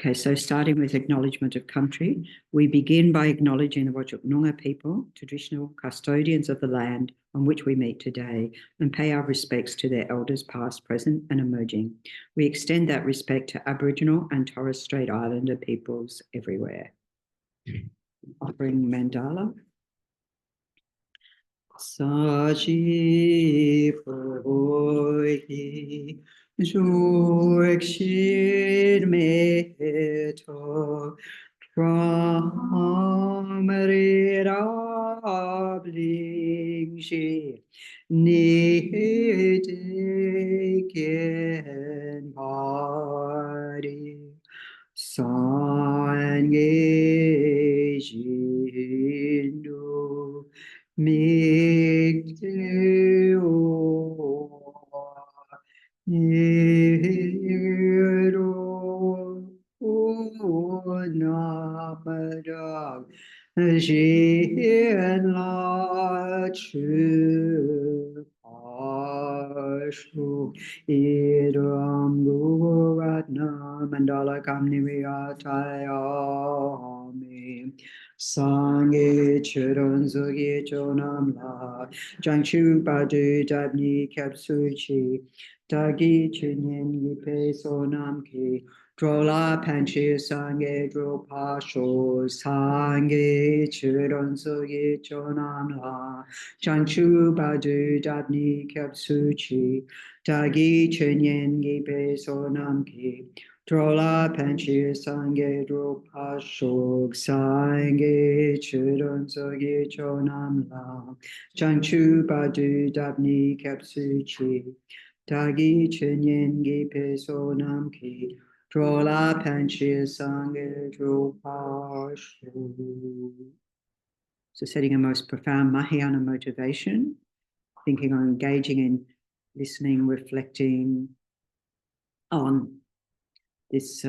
Okay, so starting with acknowledgement of country, we begin by acknowledging the Whadjuk Noongar people, traditional custodians of the land on which we meet today, and pay our respects to their elders past, present and emerging. We extend that respect to Aboriginal and Torres Strait Islander peoples everywhere. Offering mandala. Saji Poi Jurkshir Meto Pramarabling Nidegen Bari Sangye Jindu Mikteo Nero Namadag Jien La Chu Pashu Idam Guratna Mandala Kamni Viyatayami Sangye Chiron Zugi Chonam La Jangchu Badu Dabni Kapsuchi Dagi Chinyen Yipe Sonam Ki Drola Panchi Sangye Dropa Sho Sangye Chiron Zugi Chonam La Jangchu Badu Dabni Kapsuchi Dagi Chinyen Yipe Sonam Ki Drola Panchi Sangye Dropa Shog Sangye Chudon Sogi Chonam La Chanchu Badu Dabni Kapsuchi Dagi Chinyen Gipe Sonam Ki Drola Panchi Sangye Dropa Shog. So setting a most profound Mahayana motivation, thinking on engaging in listening, reflecting on this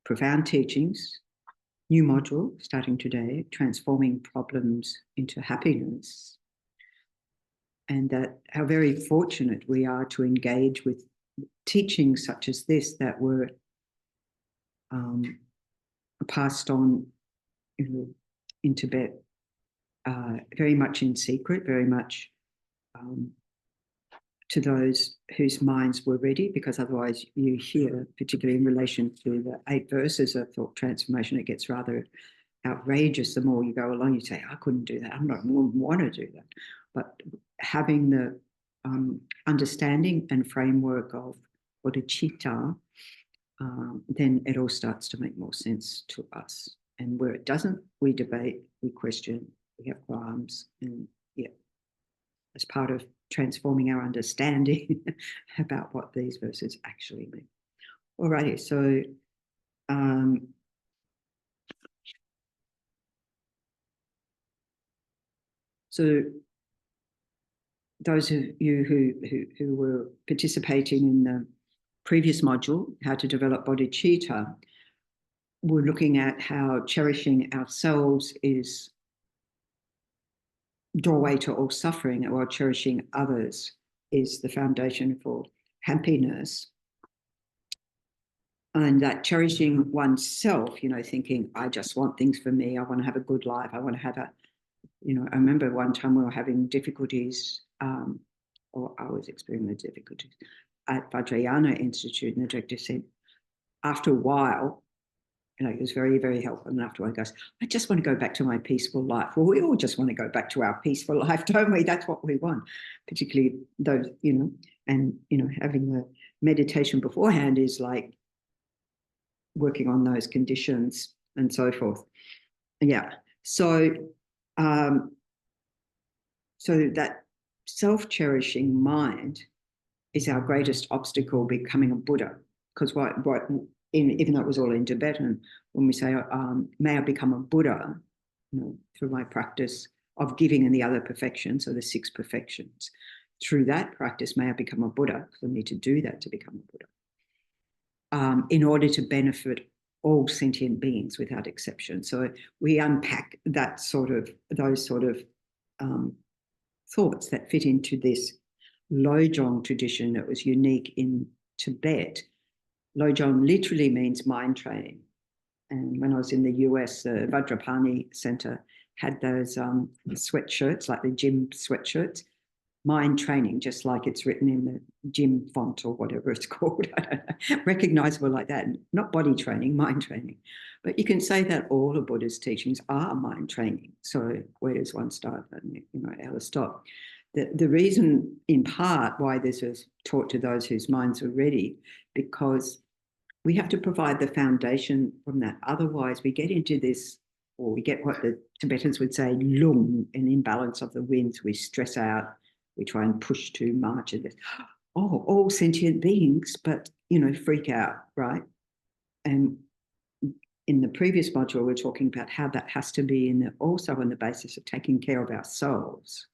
profound teachings, new module starting today, transforming problems into happiness, and that how very fortunate we are to engage with teachings such as this that were passed on in Tibet very much in secret, very much to those whose minds were ready, because otherwise you hear, particularly in relation to the 8 verses of thought transformation, it gets rather outrageous the more you go along. You say, I couldn't do that, I don't want to do that. But having the understanding and framework of bodhicitta, then it all starts to make more sense to us. And where it doesn't, we debate, we question, we have qualms, and as part of transforming our understanding about what these verses actually mean. Alrighty, so those of you who were participating in the previous module, how to develop bodhicitta, we're looking at how cherishing ourselves is doorway to all suffering, while cherishing others is the foundation for happiness. And that cherishing oneself, thinking, I just want things for me, I want to have a good life, I want to have I remember one time we were having difficulties, or I was experiencing difficulties at Vajrayana Institute, and the director said, after a while, it was very, very helpful. And after a while, he goes, I just want to go back to my peaceful life. Well, we all just want to go back to our peaceful life, don't we? That's what we want, particularly those, and, having the meditation beforehand is like working on those conditions and so forth. Yeah. So that self-cherishing mind is our greatest obstacle becoming a Buddha, because even though it was all in Tibetan, when we say, may I become a Buddha, through my practice of giving and the other perfections, so the 6 perfections, through that practice, may I become a Buddha, because I need to do that to become a Buddha, in order to benefit all sentient beings without exception. So we unpack those sort of thoughts that fit into this lo-jong tradition that was unique in Tibet, lo-jong literally means mind training. And when I was in the US, the Vajrapani Center had those sweatshirts, like the gym sweatshirts, mind training, just like it's written in the gym font or whatever it's called. I don't know, recognizable like that. Not body training, mind training. But you can say that all of Buddha's teachings are mind training. So where does one start and how to stop? The reason, in part, why this was taught to those whose minds were ready, because we have to provide the foundation from that. Otherwise, we get into this, or we get what the Tibetans would say, lung, an imbalance of the winds. We stress out, we try and push too much. And all sentient beings, but, freak out, right? And in the previous module, we're talking about how that has to be also on the basis of taking care of ourselves.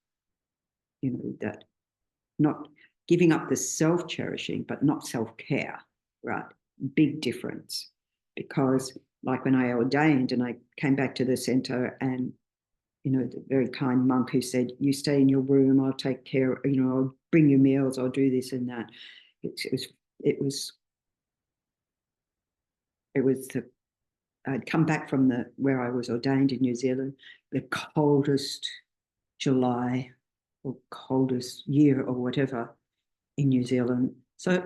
That not giving up the self-cherishing, but not self-care, right? Big difference. Because like when I ordained and I came back to the center, and the very kind monk who said, you stay in your room, I'll take care, I'll bring you meals, I'll do this and that. I'd come back from where I was ordained in New Zealand, the coldest July or coldest year or whatever in New Zealand. So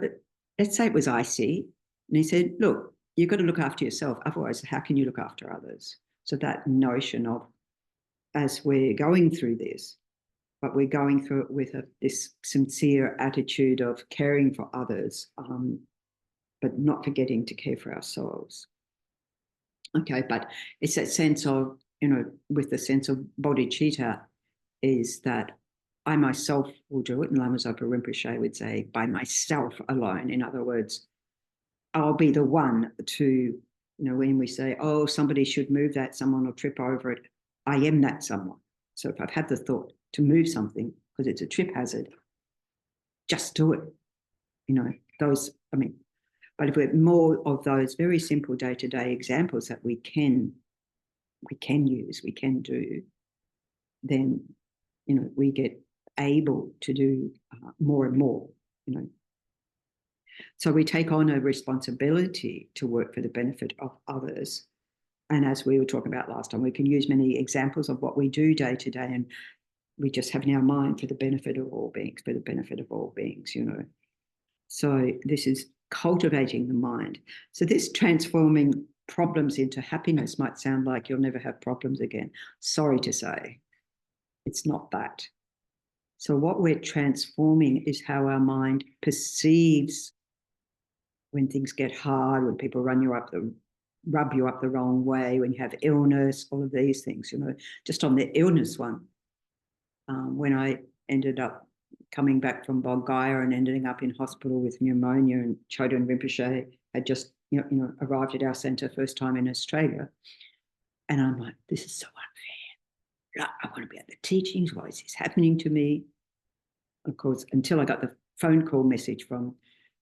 let's say it was icy. And he said, look, you've got to look after yourself. Otherwise, how can you look after others? So that notion of, as we're going through this, but we're going through it with this sincere attitude of caring for others, but not forgetting to care for ourselves. Okay, but it's that sense of, with the sense of bodhicitta, is that I myself will do it. And Lama Zopa Rinpoche would say, by myself alone. In other words, I'll be the one to, when we say, oh, somebody should move that, someone will trip over it, I am that someone. So if I've had the thought to move something because it's a trip hazard, just do it. But if we're more of those very simple day-to-day examples that we can use, we can do, then, we get able to do more and more, So we take on a responsibility to work for the benefit of others. And as we were talking about last time, we can use many examples of what we do day to day, and we just have in our mind for the benefit of all beings, for the benefit of all beings, So this is cultivating the mind. So this transforming problems into happiness might sound like you'll never have problems again. Sorry to say, it's not that. So what we're transforming is how our mind perceives when things get hard, when people rub you up the wrong way, when you have illness, all of these things, just on the illness one. When I ended up coming back from Bulgaria and ending up in hospital with pneumonia, and Chökyi Rinpoche had just, arrived at our center first time in Australia. And I'm like, this is so unfair. I want to be at the teachings. Why is this happening to me? Of course, until I got the phone call message from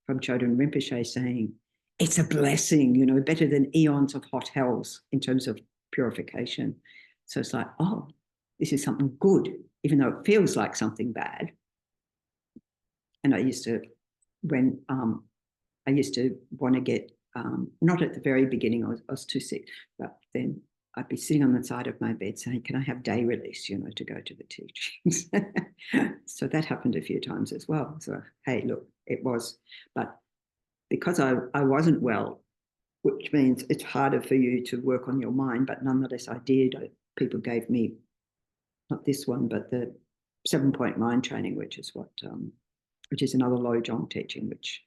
Chökyi Rinpoche saying, it's a blessing, better than eons of hot hells in terms of purification. So it's like, oh, this is something good, even though it feels like something bad. And I used to want to get, not at the very beginning, I was too sick, but then I'd be sitting on the side of my bed saying, can I have day release, to go to the teachings? So that happened a few times as well. So, hey, look, it was, but because I wasn't well, which means it's harder for you to work on your mind, but nonetheless I did. People gave me, not this one, but the 7-point mind training, which is another lo-jong teaching, which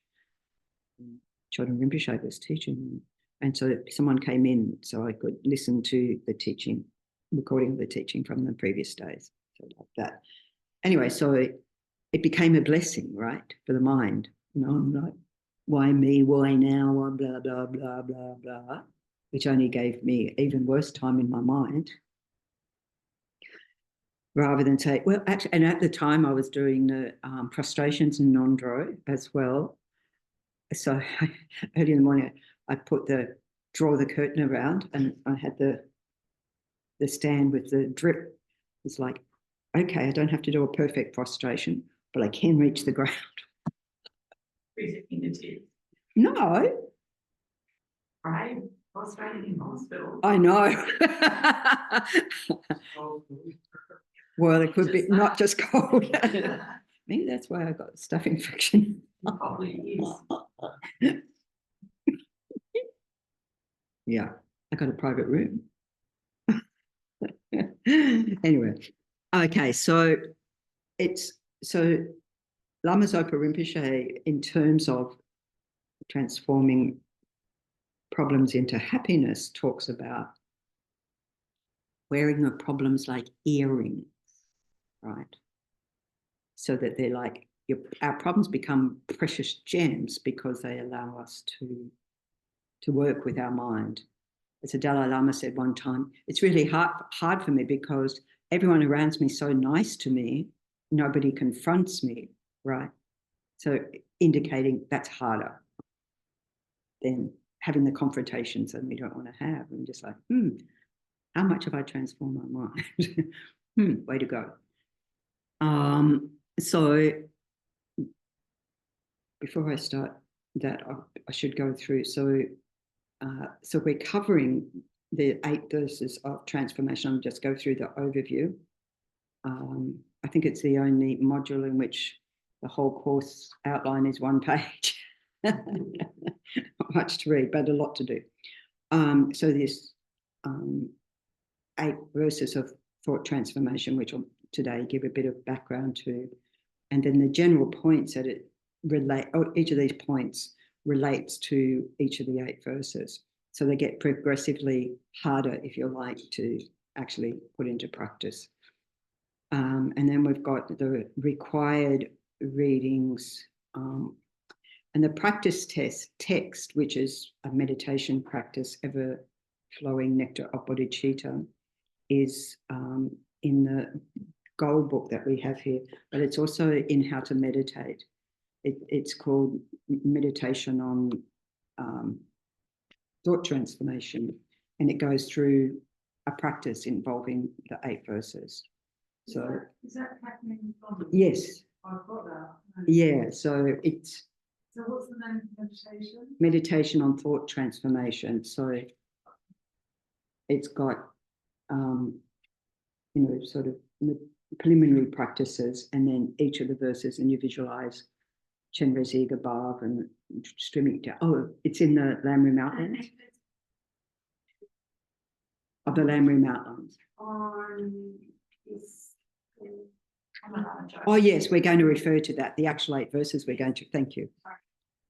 Chökyi Rinpoche was teaching. And so someone came in so I could listen to the teaching, recording of the teaching from the previous days. So like that. Anyway, so it became a blessing, right, for the mind. I'm like, why me, why now, blah, blah, blah, blah, blah, which only gave me even worse time in my mind. Rather than say, well, actually, and at the time I was doing the prostrations and non-dro as well. So early in the morning, I draw the curtain around, and I had the stand with the drip. It's like, okay, I don't have to do a perfect prostration, but I can reach the ground. Freezing in the teeth. No, Right? Australian in hospital. I know. Well, it could be not just cold. Maybe that's why I got staph infection. Probably is. Yeah, I got a private room. Anyway, okay, so Lama Zopa Rinpoche, in terms of transforming problems into happiness, talks about wearing the problems like earrings, right? So that they're like, our problems become precious gems because they allow us to work with our mind. As the Dalai Lama said one time, it's really hard for me because everyone around me is so nice to me, nobody confronts me, right? So indicating that's harder than having the confrontations that we don't want to have. And just like, how much have I transformed my mind? Way to go. So before I start that, I should go through. So we're covering the 8 verses of transformation. I'll just go through the overview. I think it's the only module in which the whole course outline is 1 page. Not much to read, but a lot to do. So this 8 verses of thought transformation, which will today give a bit of background to, and then the general points that it each of these points relates to each of the 8 verses. So they get progressively harder, if you like, to actually put into practice. And then we've got the required readings and the practice text, which is a meditation practice, ever flowing nectar of bodhicitta, is in the gold book that we have here, but it's also in How to Meditate. It's called Meditation on Thought Transformation, and it goes through a practice involving the 8 verses. So is that happening? Yes. I've got that. Yeah, so it's. So what's the name of meditation? Meditation on Thought Transformation. So it's got, sort of preliminary practices, and then each of the verses, and you visualize Chenrezig above and streaming down. Oh, it's in the Lamrim Outlines. Of the Lamrim Outlines. Oh, yes, we're going to refer to that. The actual 8 verses we're going to. Thank you.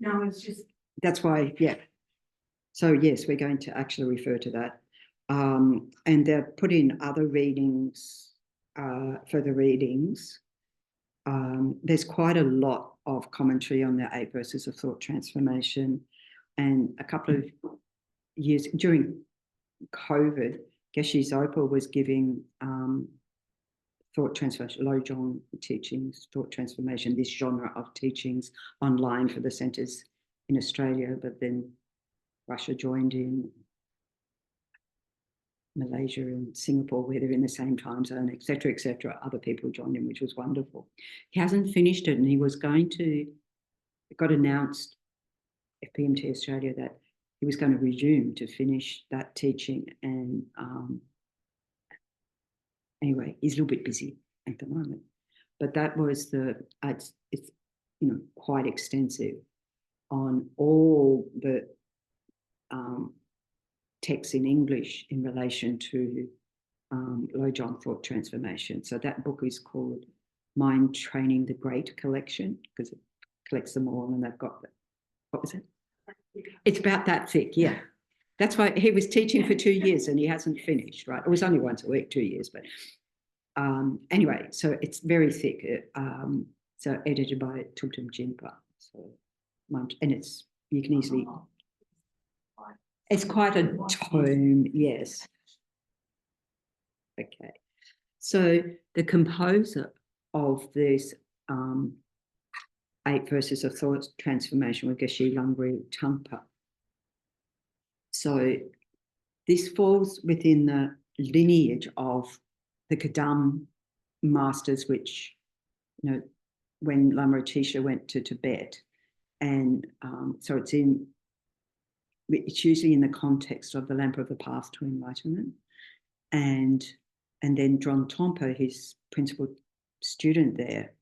No, it's just. That's why, yeah. So, yes, we're going to actually refer to that. And they've put in other readings, further readings. There's quite a lot of commentary on the 8 verses of thought transformation. And a couple of years during COVID, Geshe Zopa was giving thought transformation, lo-jong teachings, thought transformation, this genre of teachings online for the centres in Australia, but then Russia joined in, Malaysia and Singapore, where they're in the same time zone, etc., etc. Other people joined in, which was wonderful. He hasn't finished it, and he was going to, it got announced, FPMT Australia, that he was going to resume to finish that teaching. And anyway, he's a little bit busy at the moment. But that was it's quite extensive on all the texts in English in relation to lo-jong thought transformation. So that book is called Mind Training the Great Collection, because it collects them all, and they've got, what was it? It's about that thick, yeah. That's why he was teaching for 2 years and he hasn't finished, right? It was only once a week, 2 years, but anyway, so it's very thick. So edited by Thubten Jinpa. So, and it's, you can easily, it's quite a tome, yes. Okay. So the composer of this 8 verses of thought transformation was Geshe Langri Tangpa. So this falls within the lineage of the Kadam masters, which, when Lama Atisha went to Tibet. And so it's in it's usually in the context of the lamp of the path to enlightenment. And then Dron Tompa, his principal student there,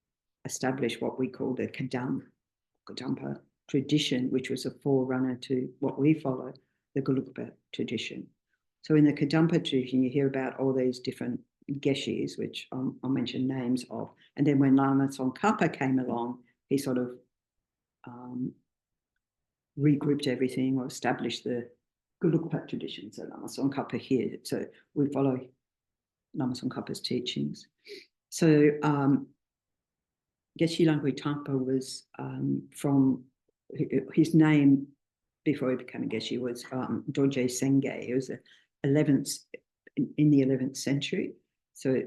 established what we call the Kadampa tradition, which was a forerunner to what we follow, the Gelugpa tradition. So in the Kadampa tradition, you hear about all these different Geshis, which I'll mention names of. And then when Lama Tsongkhapa came along, he sort of regrouped everything or established the Gelugpa tradition. So Lama Tsongkhapa here. So we follow Lama Tsongkhapa's teachings. So Geshe Langri Tangpa was from his name before he became a Geshe was Dorje Senge. He was in the 11th century. So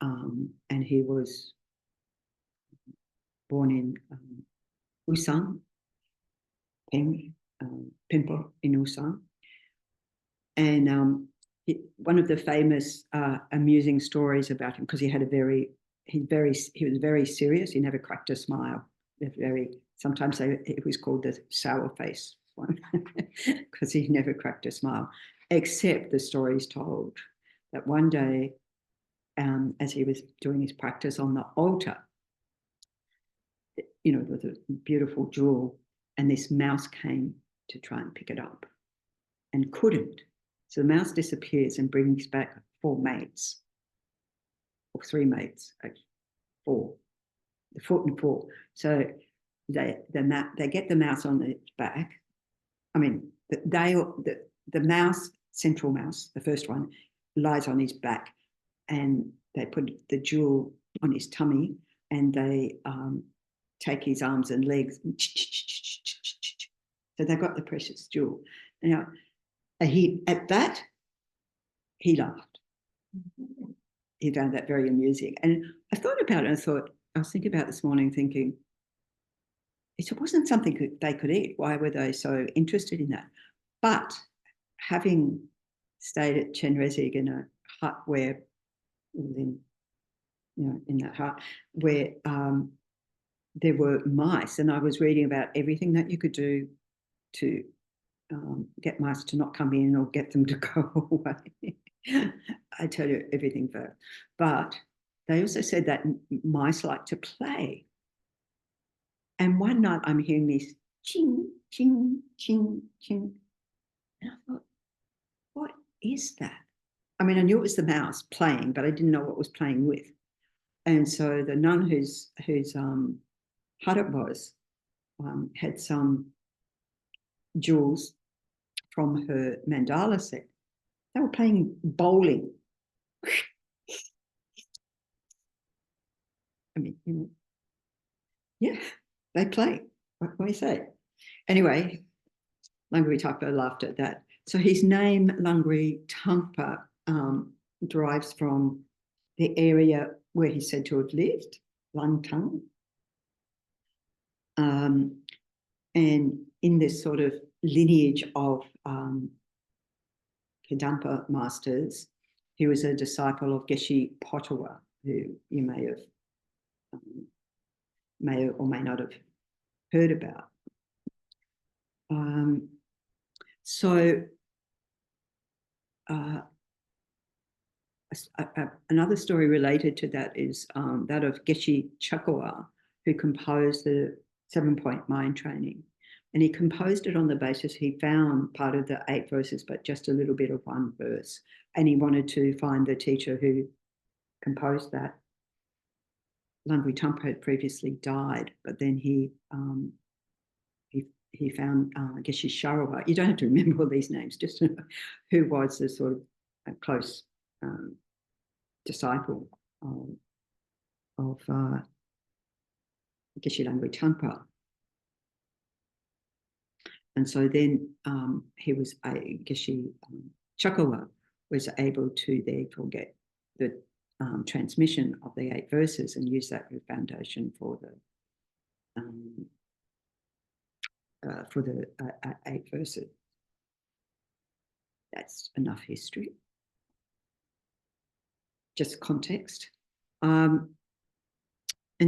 and he was born in Ulsan, Pimpo in Ulsan. And one of the famous amusing stories about him, because he was very serious. He never cracked a smile. Sometimes it was called the sour face one because he never cracked a smile. Except the story is told that one day, as he was doing his practice on the altar, with a beautiful jewel, and this mouse came to try and pick it up and couldn't. So the mouse disappears and brings back 4 mates, or 3 mates, actually, 4, the 4 and 4. So they get the mouse on its back. I mean, the mouse, central mouse, the first one, lies on his back, and they put the jewel on his tummy, and they take his arms and legs. So they got the precious jewel. Now, he laughed. He found that very amusing. And I thought about it, and I was thinking about this morning, thinking, it wasn't something they could eat. Why were they so interested in that? But having stayed at Chenrezig in a hut where, in that hut, where there were mice, and I was reading about everything that you could do to get mice to not come in or get them to go away. I tell you everything first. But they also said that mice like to play. And one night I'm hearing this ching, ching, ching, ching. And I thought, what is that? I mean, I knew it was the mouse playing, but I didn't know what it was playing with. And so the nun whose hut it was had some jewels from her mandala set. They were playing bowling. I mean, yeah, they play. What do you say? Anyway, Langri Tangpa laughed at that. So his name, Langri Tangpa, derives from the area where he's said to have lived, Langtang. And in this sort of lineage of Kadampa masters, he was a disciple of Geshe Potawa, who you may or may not have heard about. Another story related to that is that of Geshe Chökyi, who composed the 7-point mind training. And he composed it on the basis he found part of the 8 verses, but just a little bit of one verse. And he wanted to find the teacher who composed that. Langri Tangpa had previously died, but then he found Geshe Sharawa. You don't have to remember all these names, just to know who was the sort of a close disciple of Geshe Langri Tangpa. And so then Geshe Chökyi was able to therefore get the transmission of the 8 verses and use that as a foundation for the 8 verses. That's enough history. Just context. And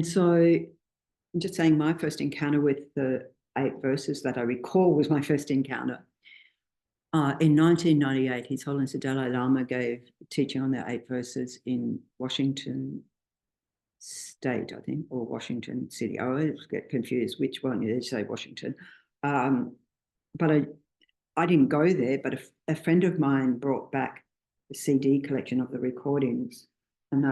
so I'm just saying my first encounter with the 8 verses that I recall was my first encounter. In 1998, His Holiness the Dalai Lama gave teaching on the 8 verses in Washington State, I think, or Washington City. I always get confused which one. You say Washington. But I didn't go there, but a friend of mine brought back the CD collection of the recordings, and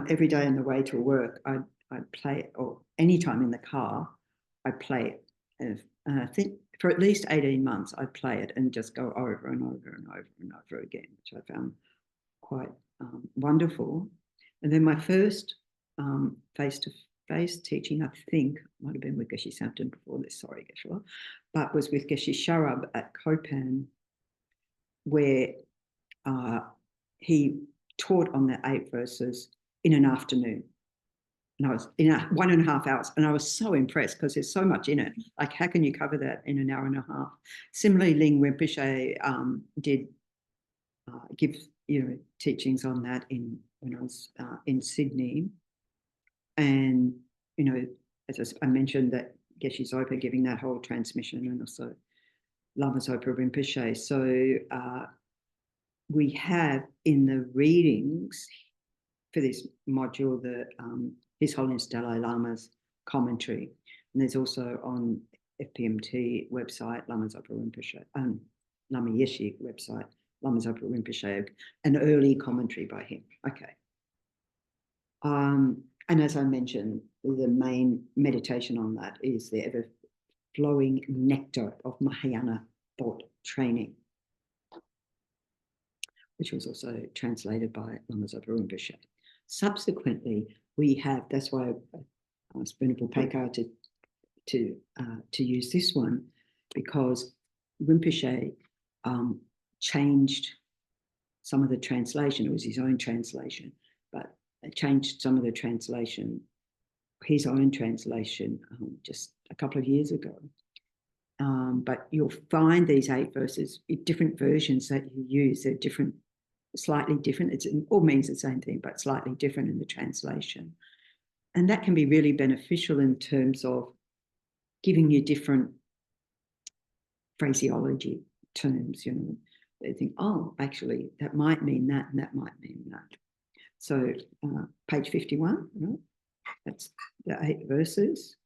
every day on the way to work, I'd play it, or anytime in the car, I'd play it. And I think for at least 18 months, I'd play it and just go over and over and over and over again, which I found quite wonderful. And then my first face-to-face teaching, I think, might have been with Geshe Thubten before this, sorry, Geshe, but was with Geshe Sharab at Kopan, where he taught on the 8 verses in an afternoon. And I was in 1.5 hours, and I was so impressed because there's so much in it. Like, how can you cover that in an hour and a half? Similarly, Ling Rinpoche did give teachings on that when I was in Sydney, and as I mentioned, that Geshe Zopa giving that whole transmission, and also Lama Zopa Rinpoche. So we have in the readings for this module the His Holiness Dalai Lama's commentary, and there's also on FPMT website Lama Zopa Rinpoche, Lama Yeshe website Lama Zopa Rinpoche, an early commentary by him. Okay. And as I mentioned, the main meditation on that is the ever-flowing nectar of Mahayana thought training, which was also translated by Lama Zopa Rinpoche. Subsequently, we have, that's why I asked Venerable Pekar to use this one, because Rinpoche changed some of the translation. It was his own translation, but it changed some of the translation, his own translation, just a couple of years ago. But you'll find these 8 verses, different versions that you use, they're different, slightly different. It all means the same thing, but slightly different in the translation. And that can be really beneficial in terms of giving you different phraseology terms. They think, oh, actually, that might mean that, and that might mean that. So page 51, right? That's the 8 verses.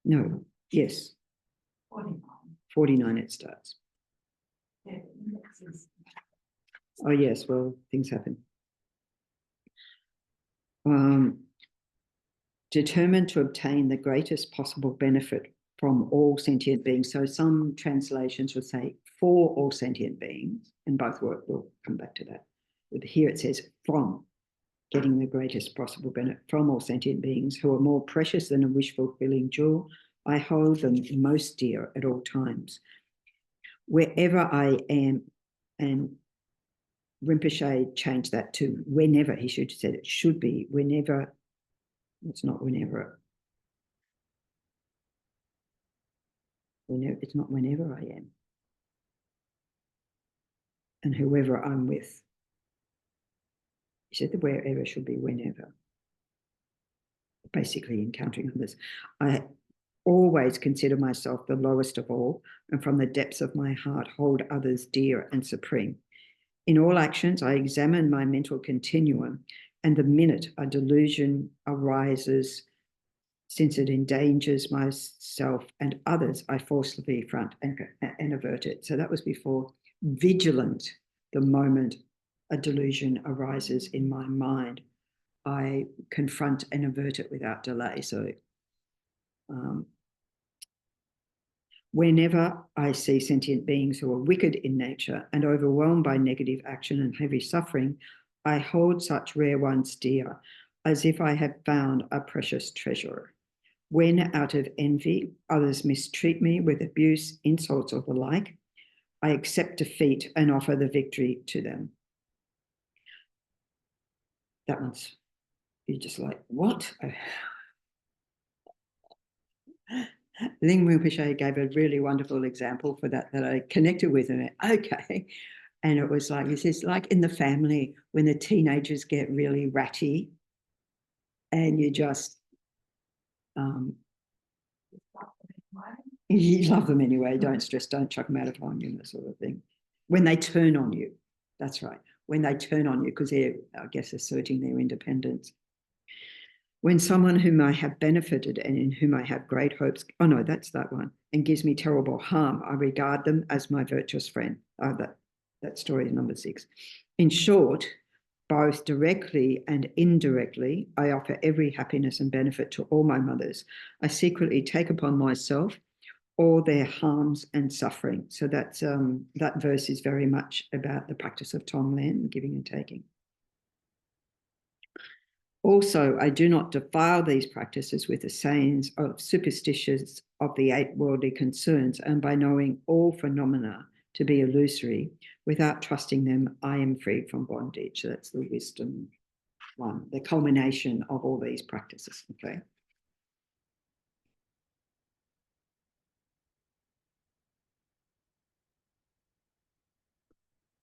No, yes. 49 it starts. Yeah, Oh, yes, well, things happen. Determined to obtain the greatest possible benefit from all sentient beings. So some translations would say for all sentient beings, and both work, we'll come back to that. But here it says from, getting the greatest possible benefit from all sentient beings who are more precious than a wish-fulfilling jewel. I hold them most dear at all times. Wherever I am, and Rinpoche changed that to whenever. He should have said it should be whenever. It's not whenever. It's not whenever I am. And whoever I'm with. He said that wherever should be whenever. Basically encountering others. I always consider myself the lowest of all, and from the depths of my heart hold others dear and supreme. In all actions, I examine my mental continuum, and the minute a delusion arises, since it endangers myself and others, I forcibly front and avert it. So that was before. Vigilant, the moment a delusion arises in my mind, I confront and avert it without delay. So whenever I see sentient beings who are wicked in nature and overwhelmed by negative action and heavy suffering, I hold such rare ones dear, as if I had found a precious treasure. When, out of envy, others mistreat me with abuse, insults, or the like, I accept defeat and offer the victory to them. That one's, you're just like, what? Ling Rinpoche gave a really wonderful example for that I connected with, and okay. And it was like, he says, like in the family, when the teenagers get really ratty and you just, You love them anyway. Don't stress. Don't chuck them out of home, that sort of thing. When they turn on you, that's right. When they turn on you, because they're, I guess, asserting their independence. When someone whom I have benefited and in whom I have great hopes, oh no, that's that one, and gives me terrible harm, I regard them as my virtuous friend. That story is number 6. In short, both directly and indirectly, I offer every happiness and benefit to all my mothers. I secretly take upon myself all their harms and suffering. So that's that verse is very much about the practice of Tonglen, giving and taking. Also, I do not defile these practices with the sayings of superstitions of the 8 worldly concerns, and by knowing all phenomena to be illusory, without trusting them, I am free from bondage. So that's the wisdom one, the culmination of all these practices. Okay.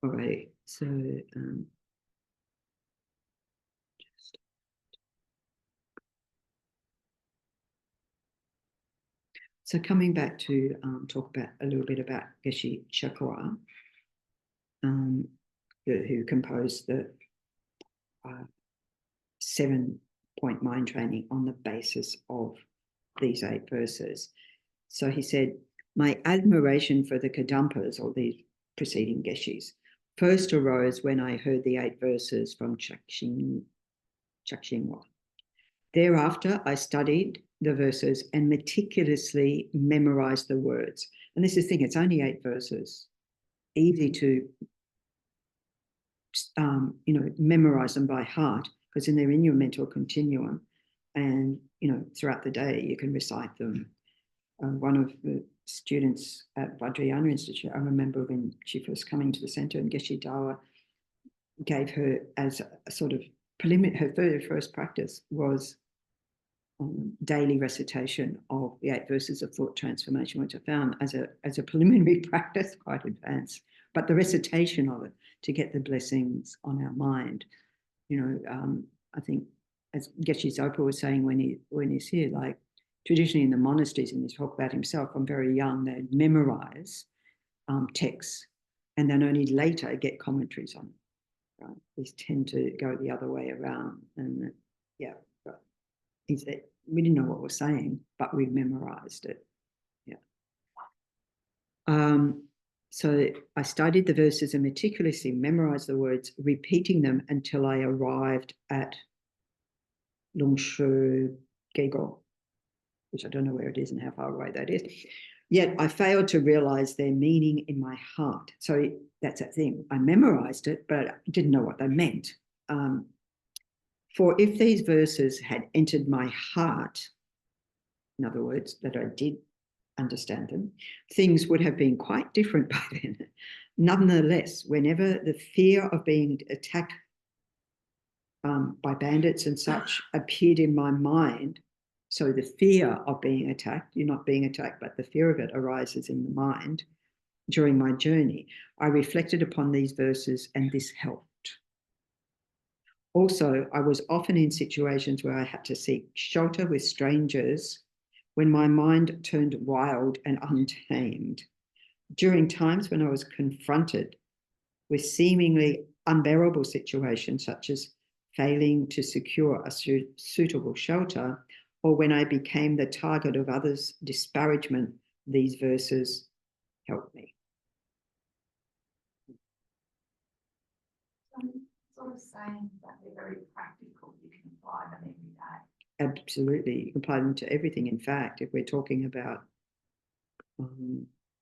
All right. So So coming back to talk about a little bit about Geshe Chökyi, who composed the 7-point mind training on the basis of these 8 verses. So he said, my admiration for the Kadampas, or the preceding Geshis, first arose when I heard the 8 verses from Chökyi. Thereafter, I studied the verses and meticulously memorized the words. And this is the thing, it's only 8 verses, easy to memorize them by heart, because then they're in your mental continuum, and throughout the day you can recite them. One of the students at Vajrayana Institute, I remember when she first coming to the center, and Geshe Dawa gave her as a sort of preliminary, her very first practice was daily recitation of the 8 verses of thought transformation, which I found as a preliminary practice quite advanced. But the recitation of it to get the blessings on our mind, I think, as Geshe Zopa was saying when he's here, like traditionally in the monasteries, and he talked about himself from very young, they'd memorize texts and then only later get commentaries on it. Right? These tend to go the other way around, and but he said we didn't know what we're saying, but we memorized it. So I studied the verses and meticulously memorized the words, repeating them until I arrived at lo-jong, which I don't know where it is and how far away that is. Yet I failed to realize their meaning in my heart. So that's that thing. I memorized it, but I didn't know what they meant. For if these verses had entered my heart, in other words, that I did understand them, things would have been quite different by then. Nonetheless, whenever the fear of being attacked by bandits and such appeared in my mind, so the fear of being attacked, you're not being attacked, but the fear of it arises in the mind during my journey, I reflected upon these verses and this helped. Also, I was often in situations where I had to seek shelter with strangers when my mind turned wild and untamed. During times when I was confronted with seemingly unbearable situations, such as failing to secure a suitable shelter, or when I became the target of others' disparagement, these verses helped me. Sort of saying that they're very practical, you can apply them every day. Absolutely, you can apply them to everything. In fact, if we're talking about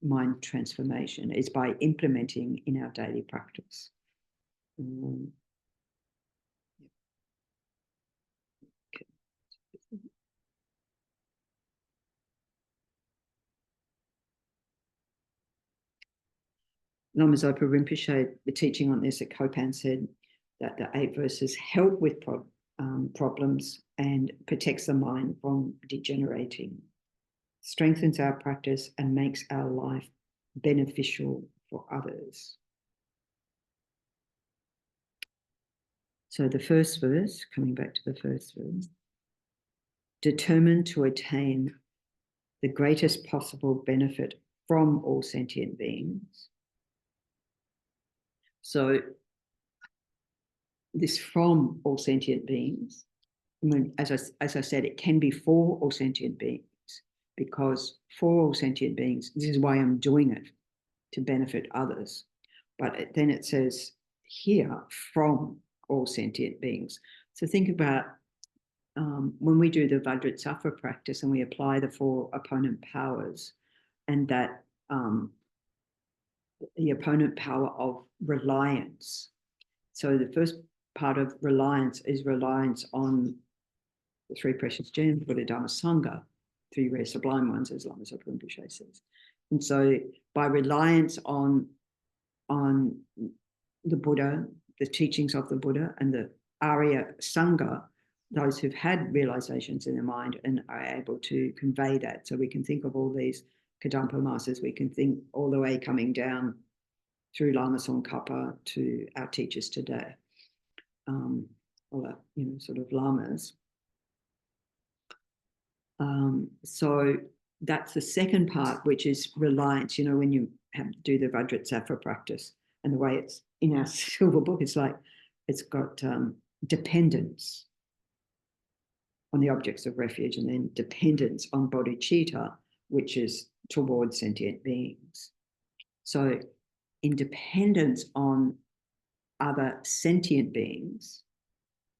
mind transformation, it's by implementing in our daily practice. Lama Zopa Rinpoche, the teaching on this at Kopan, said that the 8 verses help with problems and protects the mind from degenerating, strengthens our practice and makes our life beneficial for others. So the first verse, coming back to the first verse, determined to attain the greatest possible benefit from all sentient beings. So this from all sentient beings, I mean, as I said, it can be for all sentient beings, because for all sentient beings, this is why I'm doing it, to benefit others. But then it says here, from all sentient beings. So think about when we do the Vajrasattva practice and we apply the 4 opponent powers, and that the opponent power of reliance. So the first part of reliance is reliance on the 3 precious gems, Buddha, Dharma, Sangha, 3 rare sublime ones, as Lama Zopa Rinpoche says. And so by reliance on the Buddha, the teachings of the Buddha, and the Arya Sangha, those who've had realizations in their mind and are able to convey that. So we can think of all these Kadampa masters, we can think all the way coming down through Lama Tsongkhapa to our teachers today, sort of lamas. So that's the second part, which is reliance. When you have to do the Vajrasattva practice, and the way it's in our silver book, it's like it's got dependence on the objects of refuge, and then dependence on bodhicitta, which is towards sentient beings. So in dependence on other sentient beings,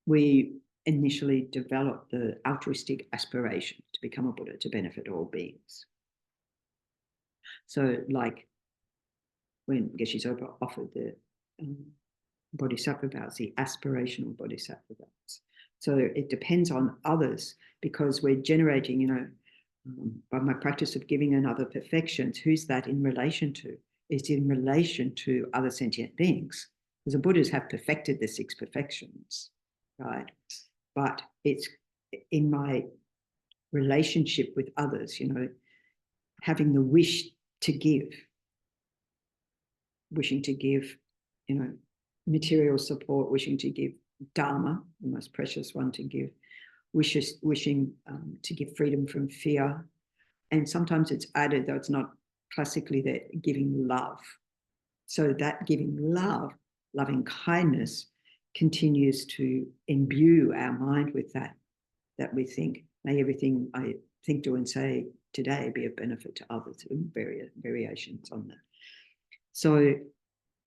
we initially develop the altruistic aspiration to become a Buddha, to benefit all beings. So like when Geshe Zopa offered the bodhisattva vows, the aspirational bodhisattva vows. So it depends on others, because we're generating, by my practice of giving another perfections, who's that in relation to? It's in relation to other sentient beings. Because the Buddhas have perfected the 6 perfections, right? But it's in my relationship with others, having the wish to give, wishing to give, material support, wishing to give Dharma, the most precious one to give, wishing to give freedom from fear. And sometimes it's added, though it's not classically there, giving love. So that giving love, loving kindness, continues to imbue our mind with that we think, may everything I think, do, and say today be of benefit to others, variations on that. So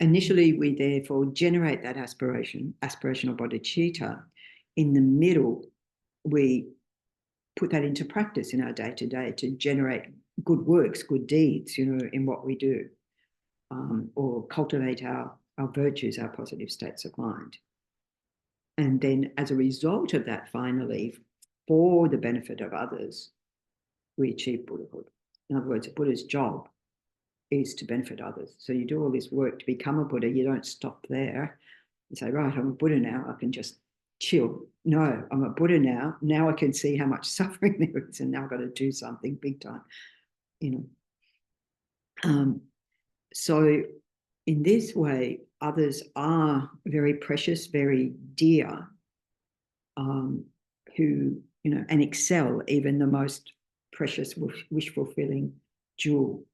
initially, we therefore generate that aspirational bodhicitta. In the middle, we put that into practice in our day-to-day to generate good works, good deeds, in what we do, or cultivate our virtues, our positive states of mind. And then as a result of that, finally, for the benefit of others, we achieve Buddhahood. In other words, a Buddha's job is to benefit others. So you do all this work to become a Buddha. You don't stop there and say, right, I'm a Buddha now, I can just chill. No, I'm a Buddha now. Now I can see how much suffering there is, and now I've got to do something big time, So in this way, others are very precious, very dear, who, and excel even the most precious wish-fulfilling jewel.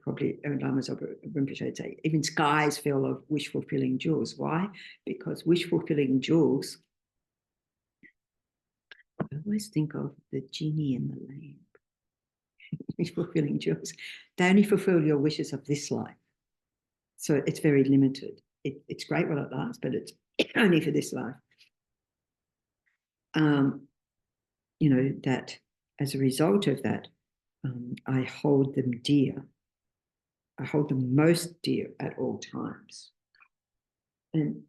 Probably Lama Zopa Rinpoche would say, even skies fill of wish-fulfilling jewels. Why? Because wish-fulfilling jewels, I always think of the genie in the lamp. Wish-fulfilling jewels, they only fulfill your wishes of this life. So it's very limited. It's great while it lasts, but it's only for this life. That as a result of that, I hold them dear. I hold them most dear at all times. And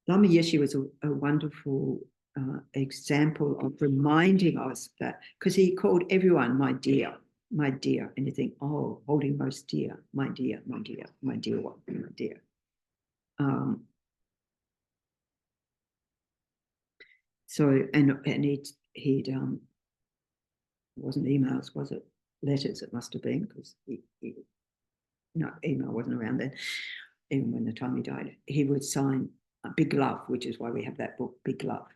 Lama Yeshe was a wonderful example of reminding us that, because he called everyone my dear, and you think, oh, holding most dear, my dear, my dear, my dear one, my dear. So, and he'd it wasn't emails, was it? Letters, it must have been, because no, email wasn't around then, even when the time he died. He would sign Big Love, which is why we have that book, Big Love.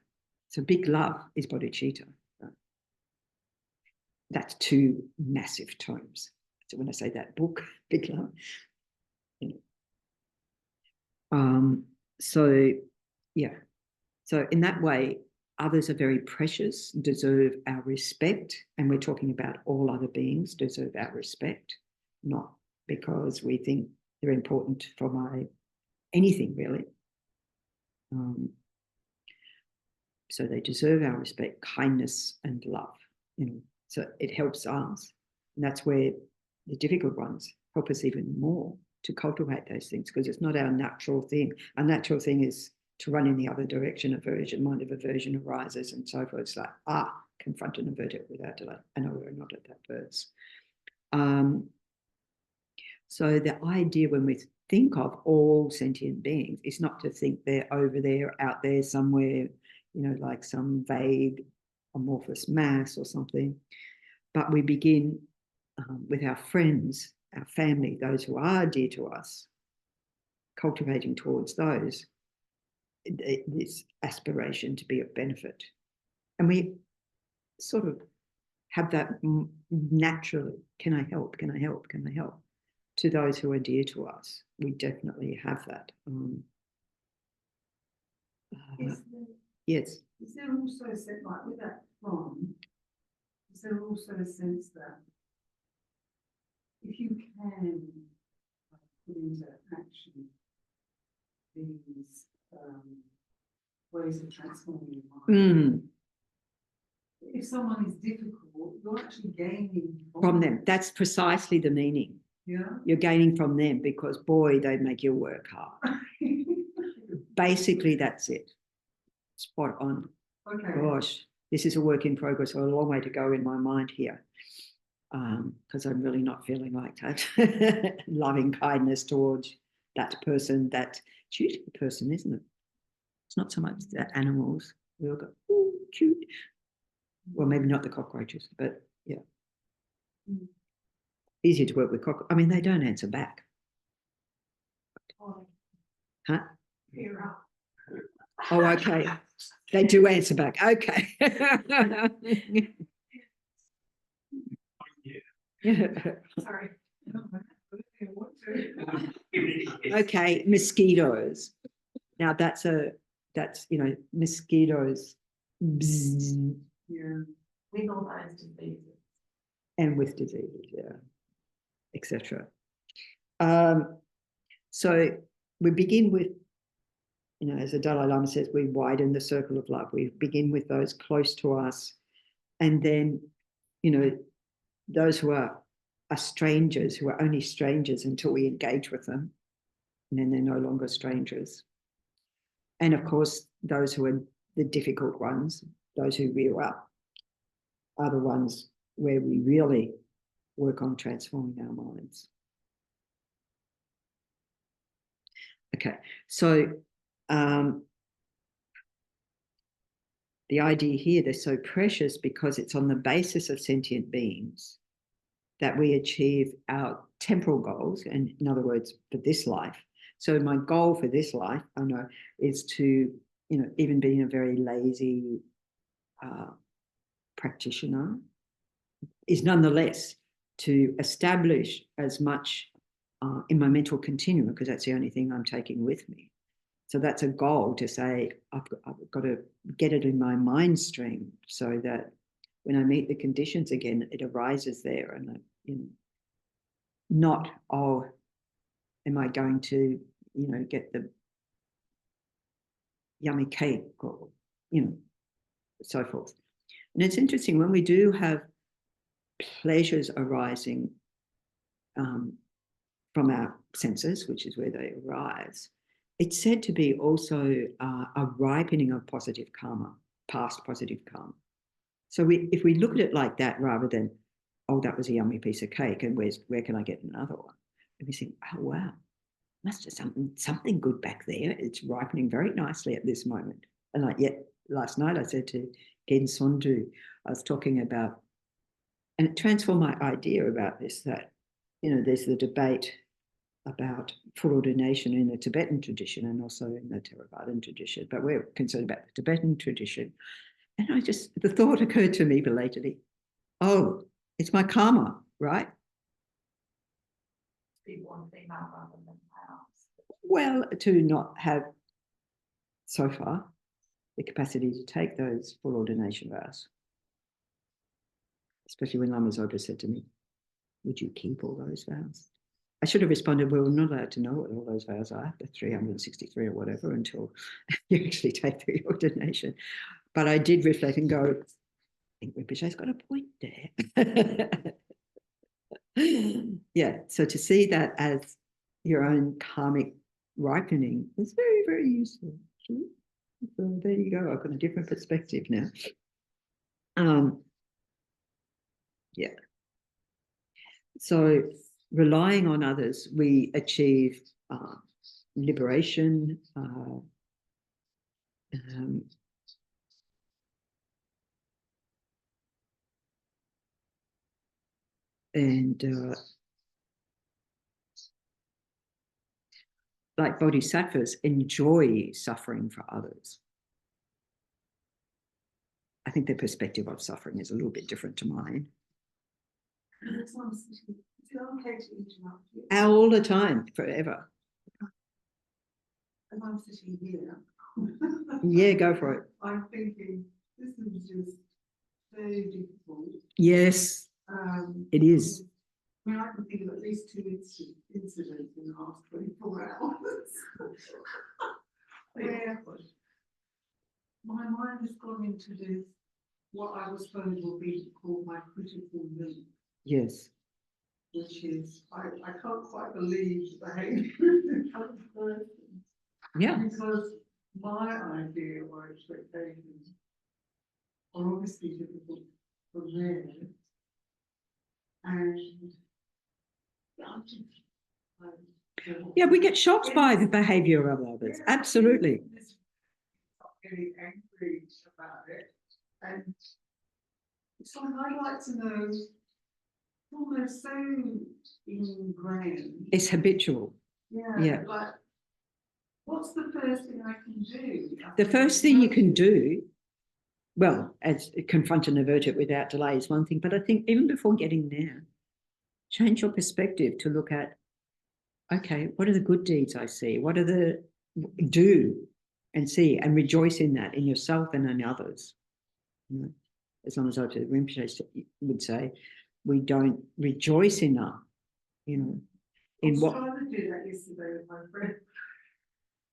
So Big Love is bodhicitta. Right? that's 2 massive tomes. So when I say that book, big love. So yeah, so in that way, others are very precious, deserve our respect, and we're talking about all other beings deserve our respect, not because we think they're important for anything really. So they deserve our respect, kindness, and love. So it helps us, and that's where the difficult ones help us even more to cultivate those things, because it's not our natural thing. Our natural thing is to run in the other direction. Mind of aversion arises, and so forth. It's like, confront and avert it without delay. I know we're not at that verse. So the idea when we think of all sentient beings is not to think they're over there, out there somewhere, like some vague amorphous mass or something. But we begin with our friends, our family, those who are dear to us, cultivating towards those this aspiration to be of benefit. And we sort of have that naturally. Can I help? Can I help? Can I help? To those who are dear to us. We definitely have that. Yes. Is there also a sense, like with that from, is there also a sense that if you can put into action these ways of transforming your mind, if someone is difficult, you're actually gaining from them. That's precisely the meaning. Yeah. You're gaining from them because, boy, they make you work hard. Basically, that's it. Spot on. Okay. Gosh, this is a work in progress. So a long way to go in my mind here, because I'm really not feeling like that. Loving kindness towards that person. That's usually the person, isn't it? It's not so much the animals. We all go, oh, cute. Well, maybe not the cockroaches, but yeah. Easier to work with cockroaches. I mean, they don't answer back. Huh? Oh, okay. They do answer back. Okay. Sorry. Okay, mosquitoes. Now that's mosquitoes. Bzzz, Yeah. With all those diseases. and with diseases, yeah, etc. So we begin with, as the Dalai Lama says, we widen the circle of love. We begin with those close to us, and then, those who are strangers, who are only strangers until we engage with them, and then they're no longer strangers. And of course, those who are the difficult ones, those who rear up, are the ones where we really work on transforming our minds. Okay, so the idea here, they're so precious because it's on the basis of sentient beings that we achieve our temporal goals, and in other words, for this life. So my goal for this life, I know, is to, even being a very lazy practitioner, is nonetheless to establish as much in my mental continuum, because that's the only thing I'm taking with me. So that's a goal, to say I've got to get it in my mind stream so that when I meet the conditions again, it arises there, and not, am I going to, get the yummy cake, or, so forth. And it's interesting, when we do have pleasures arising from our senses, which is where they arise, it's said to be also a ripening of positive karma, past positive karma. So if we look at it like that, rather than, oh, that was a yummy piece of cake, and where can I get another one? And we think, oh, wow, must have something good back there. It's ripening very nicely at this moment. And last night I said to Gen Sondu, I was talking about, and it transformed my idea about this, that, there's the debate about full ordination in the Tibetan tradition and also in the Theravadan tradition, but we're concerned about the Tibetan tradition. And the thought occurred to me belatedly, oh, It's my karma, right? Be one female rather than males. Well, to not have so far the capacity to take those full ordination vows. Especially when Lama Zopa said to me, would you keep all those vows? I should have responded, well, we're not allowed to know what all those vows are, the 363 or whatever, until you actually take the ordination. But I did reflect and go, I think Rinpoche's got a point there. Yeah, so to see that as your own karmic ripening is very, very useful. So there you go. I've got a different perspective now. Yeah. So relying on others, we achieve liberation, and like bodhisattvas enjoy suffering for others. I think their perspective of suffering is a little bit different to mine. All the time, forever. As I'm sitting here. Yeah, go for it. I'm thinking, this is just so difficult. Yes, it is. I mean, I can think of at least 2 incidents in the last 24 hours. Where my mind has gone into this, what I was told will be called my critical loop. Yes. Which is, I can't quite believe the behaviour of the other person. Yeah. Because my idea or expectations are obviously difficult from theirs. And yeah, we get shocked by the behaviour of others. Yeah, absolutely. Getting angry about it. And it's like I'd like to know, almost so ingrained. It's habitual. Yeah. Yeah. Like, what's the first thing I can do? The first thing you can do, well, as confront and avert it without delay is one thing, but I think even before getting there, change your perspective to look at, okay, what are the good deeds I see? What are the do and see and rejoice in that in yourself and in others. You know, as long as I would say, we don't rejoice enough, you know, in what. I was trying to do that yesterday with my friend.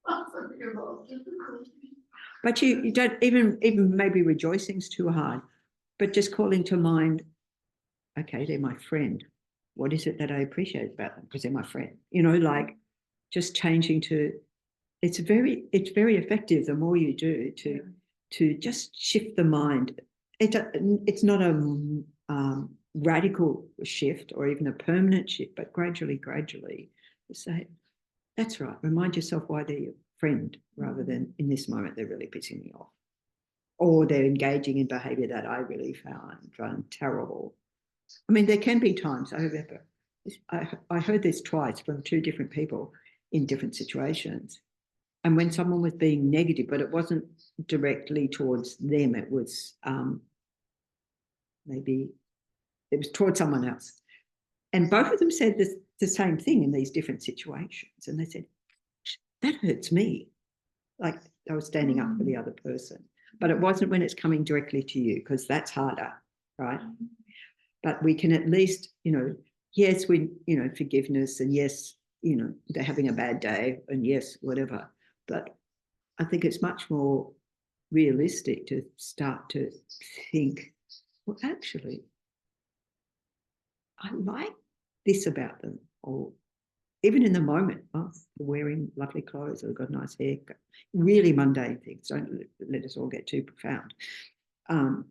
Because I was difficult. But you don't even maybe rejoicing's too hard, but just calling to mind, okay, they're my friend. What is it that I appreciate about them? Because they're my friend. You know, like just changing to, it's very effective the more you do to just shift the mind. It's not a radical shift or even a permanent shift, but gradually to say, that's right. Remind yourself why they're your friend rather than in this moment they're really pissing me off. Or they're engaging in behaviour that I really found terrible. I mean, there can be times, I heard this twice from 2 different people in different situations. And when someone was being negative, but it wasn't directly towards them, it was maybe it was towards someone else. And both of them said the same thing in these different situations. And they said, that hurts me. Like I was standing up for the other person. But it wasn't when it's coming directly to you, because that's harder, right? But we can at least, you know, yes, forgiveness, and yes, you know, they're having a bad day, and yes, whatever. But I think it's much more realistic to start to think, well, actually, I like this about them, or even in the moment, oh, they're wearing lovely clothes, or they've got nice hair, really mundane things. Don't let us all get too profound.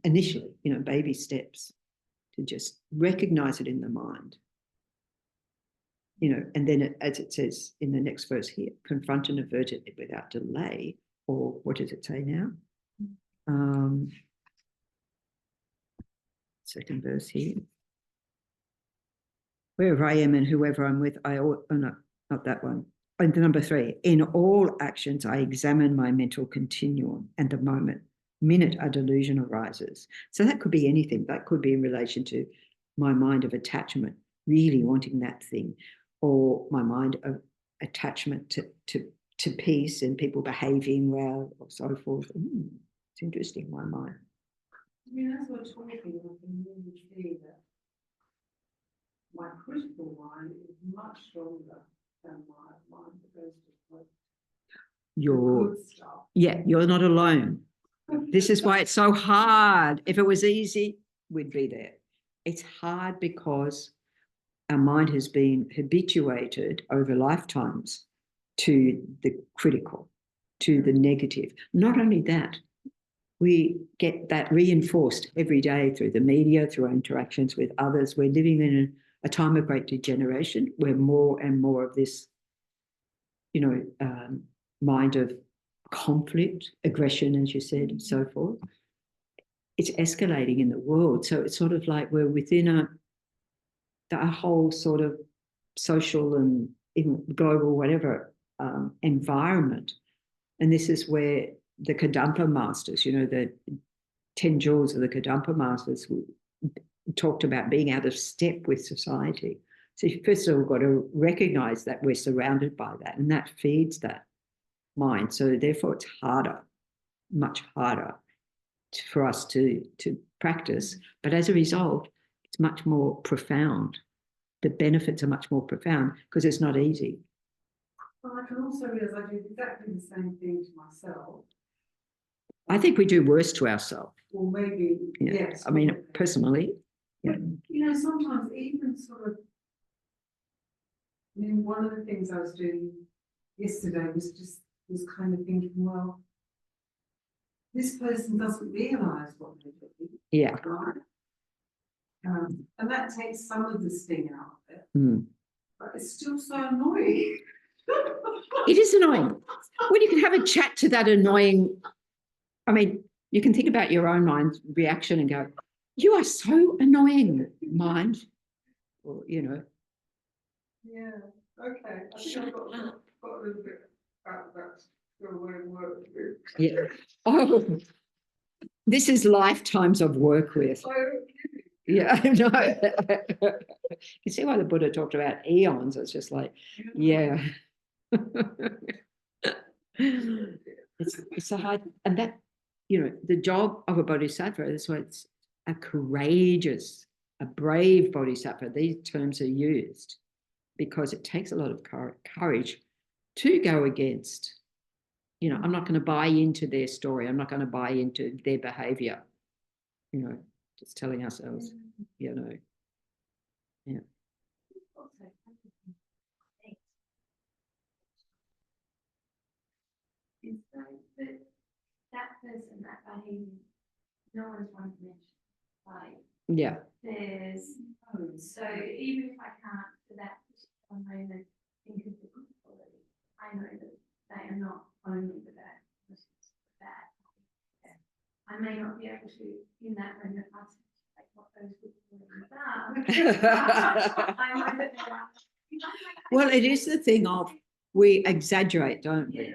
Initially, you know, baby steps to just recognize it in the mind, you know, and then as it says in the next verse here, confront and avert it without delay, or what does it say now? Second verse here. Wherever I am and whoever I'm with, not that one. And number 3, in all actions, I examine my mental continuum and the minute a delusion arises. So that could be anything. That could be in relation to my mind of attachment, really wanting that thing, or my mind of attachment to peace and people behaving well, or so forth. It's interesting, my mind. I mean, as we're talking, I can really see that my critical mind is much stronger than my mind that goes to like You're, good stuff. yeah, you're not alone. This is why it's so hard. If it was easy, we'd be there. It's hard because our mind has been habituated over lifetimes to the critical, to the negative. Not only that, we get that reinforced every day through the media, through our interactions with others. We're living in a time of great degeneration where more and more of this, mind of conflict, aggression, as you said, and so forth, it's escalating in the world. So it's sort of like we're within a whole sort of social and even global whatever environment. And this is where the Kadampa masters, the 10 jewels of the Kadampa masters talked about being out of step with society. So you first of all got to recognize that we're surrounded by that, and that feeds that mind. So therefore it's harder, much harder for us to practice. But as a result, it's much more profound. The benefits are much more profound because it's not easy. Well, I can also realize I do exactly the same thing to myself. I think we do worse to ourselves. Or maybe, yes. I mean, probably. personally. But, sometimes even sort of, one of the things I was doing yesterday was kind of thinking, well, this person doesn't realise what they're doing. Yeah. Right? And that takes some of the sting out of it. But it's still so annoying. It is annoying. When you can have a chat to that annoying, I mean, you can think about your own mind's reaction and go, you are so annoying, mind. Or, Yeah, okay. I think I've got a little bit about that to go away and work with. Yeah. Oh, this is lifetimes of work with. Yeah, I know. You see why the Buddha talked about eons. It's just like, yeah. It's a hard, and that, the job of a bodhisattva is why it's a courageous, a brave bodhisattva. These terms are used because it takes a lot of courage to go against, I'm not going to buy into their story. I'm not going to buy into their behavior, just telling ourselves, yeah. It's like that person, that behavior, no one's trying to mention. Like, yeah. There's, so even if I can't, for that moment, think of the good quality, I know that they are not only the bad, I may not be able to, in that moment, articulate what those good qualities are. I know that they are. Well, it is the thing of we exaggerate, don't we?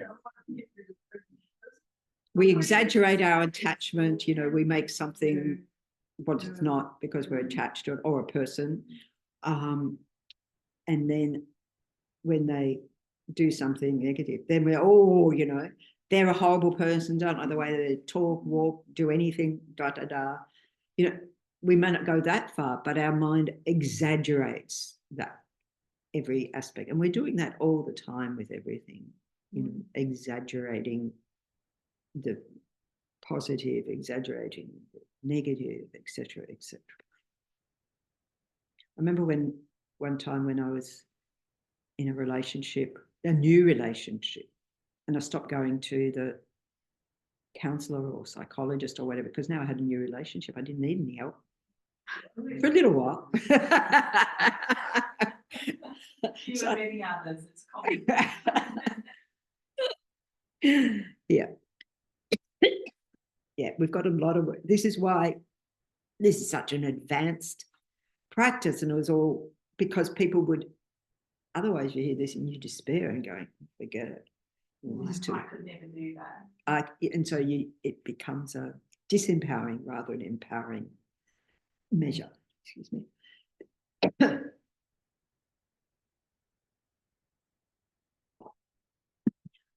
We exaggerate our attachment, we make something what it's not because we're attached to it or a person. And then when they do something negative, then we're, they're a horrible person, don't like the way they talk, walk, do anything, we may not go that far, but our mind exaggerates that every aspect. And we're doing that all the time with everything, exaggerating the positive, exaggerating the negative, etc., etc. I remember one time when I was in a relationship, a new relationship, and I stopped going to the counselor or psychologist or whatever, because now I had a new relationship. I didn't need any help for a little while. You and many others, it's common. Yeah. Yeah, we've got a lot of work. This is why this is such an advanced practice, and it was all because people would, otherwise you hear this and you despair and going, forget it. I could never do that. And so it becomes a disempowering rather than empowering measure. Excuse me. I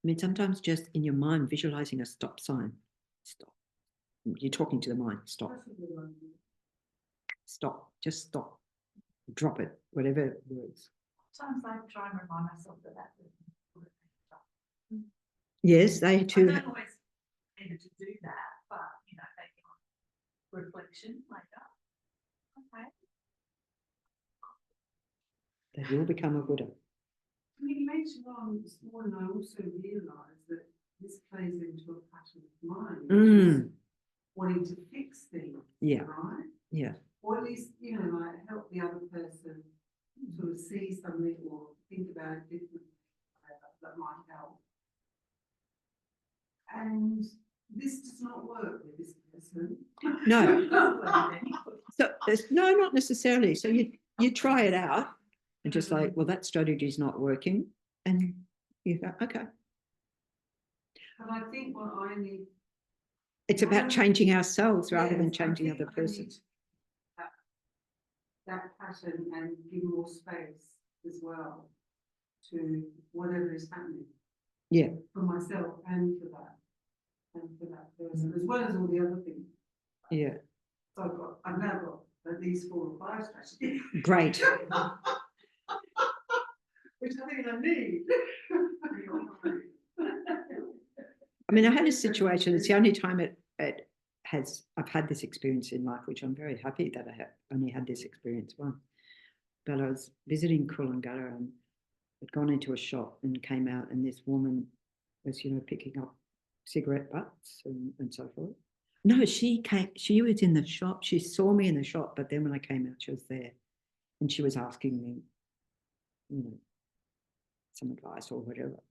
mean, sometimes just in your mind, visualizing a stop sign. Stop. You're talking to the mind. Stop. Stop. Just stop. Drop it. Whatever words. Sometimes I try and remind myself that that person. Yes, they too. I don't always need to do that, but you know, maybe on reflection later. Okay. They will become a Buddha. I mean, you mentioned on this morning, I also realised that this plays into a pattern of mind, which is wanting to fix things. Yeah. Right? Yeah. Or at least, you know, like help the other person sort of see something or think about it differently, that might help. And this does not work with this person. No. So no, not necessarily. So you try it out and just like, well, that strategy is not working, and you go, okay. But I think what I need. It's about changing ourselves rather than Yes, I changing think other I need persons. that pattern and give more space as well to whatever is happening. Yeah. For myself and for that person, as well as all the other things. Yeah. So I've now got at least 4 or 5 strategies. Great. Which I think I need. I mean, I had a situation, it's the only time I've had this experience in life, which I'm very happy that I have only had this experience once. But I was visiting Coolangatta and had gone into a shop and came out, and this woman was, you know, picking up cigarette butts and so forth. No, she was in the shop. She saw me in the shop, but then when I came out, she was there. And she was asking me, you know, some advice or whatever.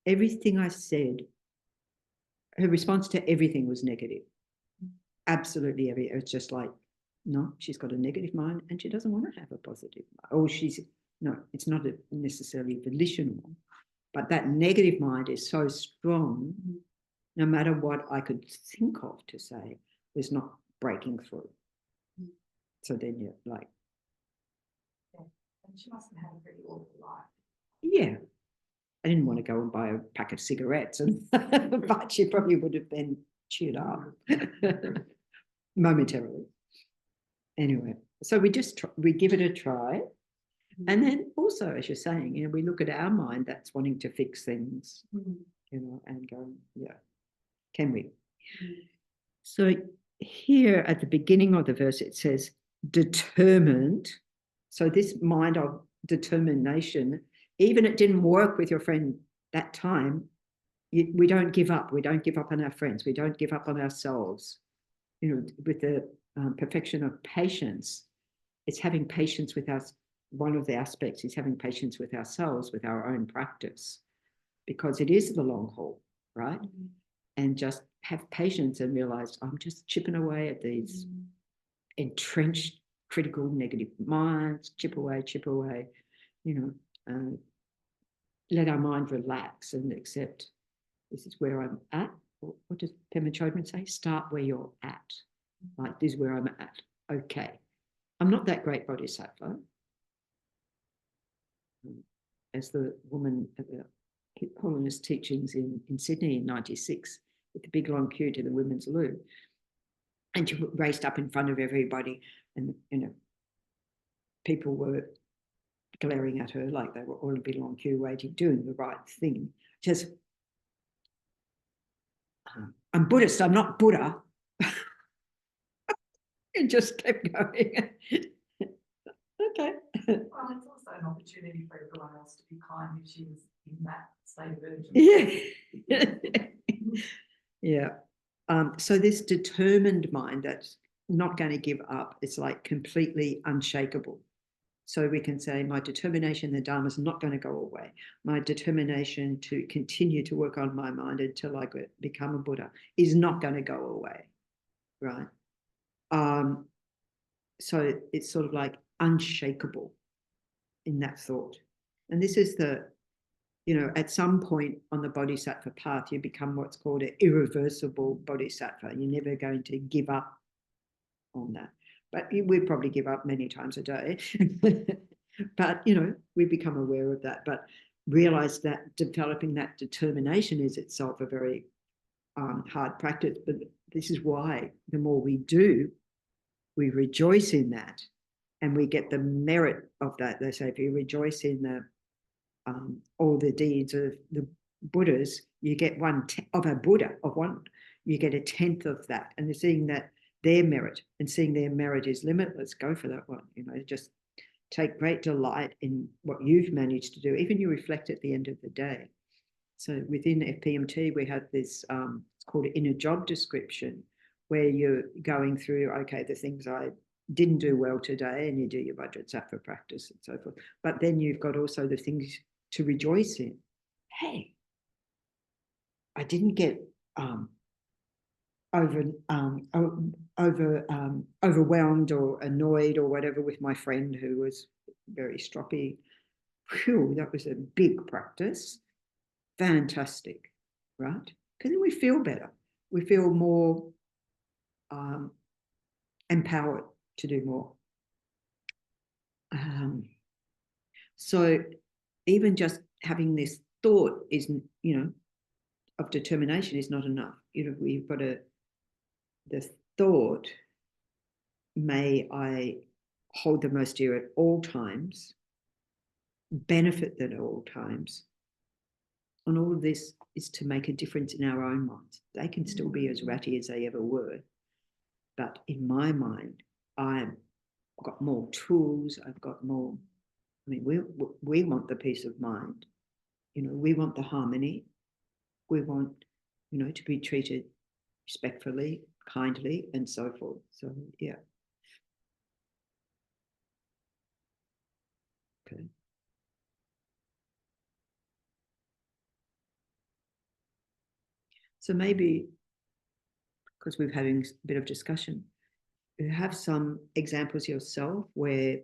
Everything I said, her response to everything was negative. Absolutely everything. It's just like, no, she's got a negative mind and she doesn't want to have a positive mind. Or no, it's not necessarily volitional, but that negative mind is so strong, no matter what I could think of to say, was not breaking through. So then you're like, And she must have had a pretty awful life. yeah. I didn't want to go and buy a pack of cigarettes, but she probably would have been cheered up momentarily. Anyway, so we give it a try. And then also, as you're saying, you know, we look at our mind that's wanting to fix things, you know, and go, yeah, can we? So here at the beginning of the verse, it says determined. So this mind of determination, even it didn't work with your friend that time, we don't give up. We don't give up on our friends. We don't give up on ourselves. You know, with the perfection of patience, it's having patience with us. One of the aspects is having patience with ourselves, with our own practice, because it is the long haul, right? And just have patience and realize I'm just chipping away at these entrenched, critical, negative minds, chip away, you know, let our mind relax and accept this is where I'm at. What does Pema Chodron say? Start where you're at. Like, this is where I'm at. Okay. I'm not that great bodhisattva. As the woman at the Holiness teachings in Sydney in 96, with the big long queue to the women's loo. And she raced up in front of everybody, and, you know, people were glaring at her like they were all a big long queue waiting, doing the right thing. Just, I'm Buddhist, I'm not Buddha. And just kept going. Okay. Well, it's also an opportunity for everyone else to be kind if she was in that state of urgency. Yeah. Yeah. So this determined mind that's not going to give up, it's like completely unshakable. So we can say, my determination, the Dharma is not going to go away. My determination to continue to work on my mind until I become a Buddha is not going to go away, right? So it's sort of like unshakable in that thought. And this is you know, at some point on the bodhisattva path, you become what's called an irreversible bodhisattva. You're never going to give up on that. but we probably give up many times a day. But, we become aware of that, but realize that developing that determination is itself a very hard practice. But this is why the more we do, we rejoice in that, and we get the merit of that. They say if you rejoice in the all the deeds of the Buddhas, you get of a Buddha of one, you get 1/10 of that, and seeing that their merit is limitless. Go for that one. Just take great delight in what you've managed to do. Even you reflect at the end of the day. So within FPMT, we have this, it's called an inner job description, where you're going through, okay, the things I didn't do well today, and you do your Vajrasattva practice and so forth. But then you've got also the things to rejoice in. Hey, I didn't get overwhelmed or annoyed or whatever with my friend who was very stroppy. Phew, that was a big practice. Fantastic, right? Because then we feel better. We feel more empowered to do more. So even just having this thought isn't, of determination is not enough. We've got the thought, may I hold the most dear at all times, benefit at all times. And all of this is to make a difference in our own minds. They can still be as ratty as they ever were. But in my mind, I've got more tools. I've got more. I mean, we want the peace of mind. We want the harmony. We want, to be treated respectfully, kindly, and so forth. So, yeah. Okay. So maybe, because we're having a bit of discussion, you have some examples yourself where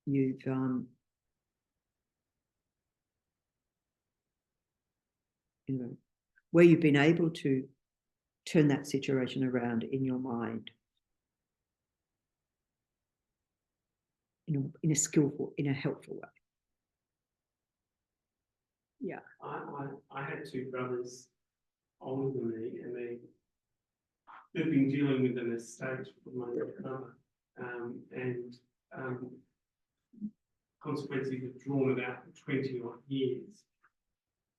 you've where you've been able to turn that situation around in your mind, in a skillful, in a helpful way. Yeah. I had 2 brothers older than me, and they've been dealing with an estate for my brother, and consequently have drawn it out for 20-odd years.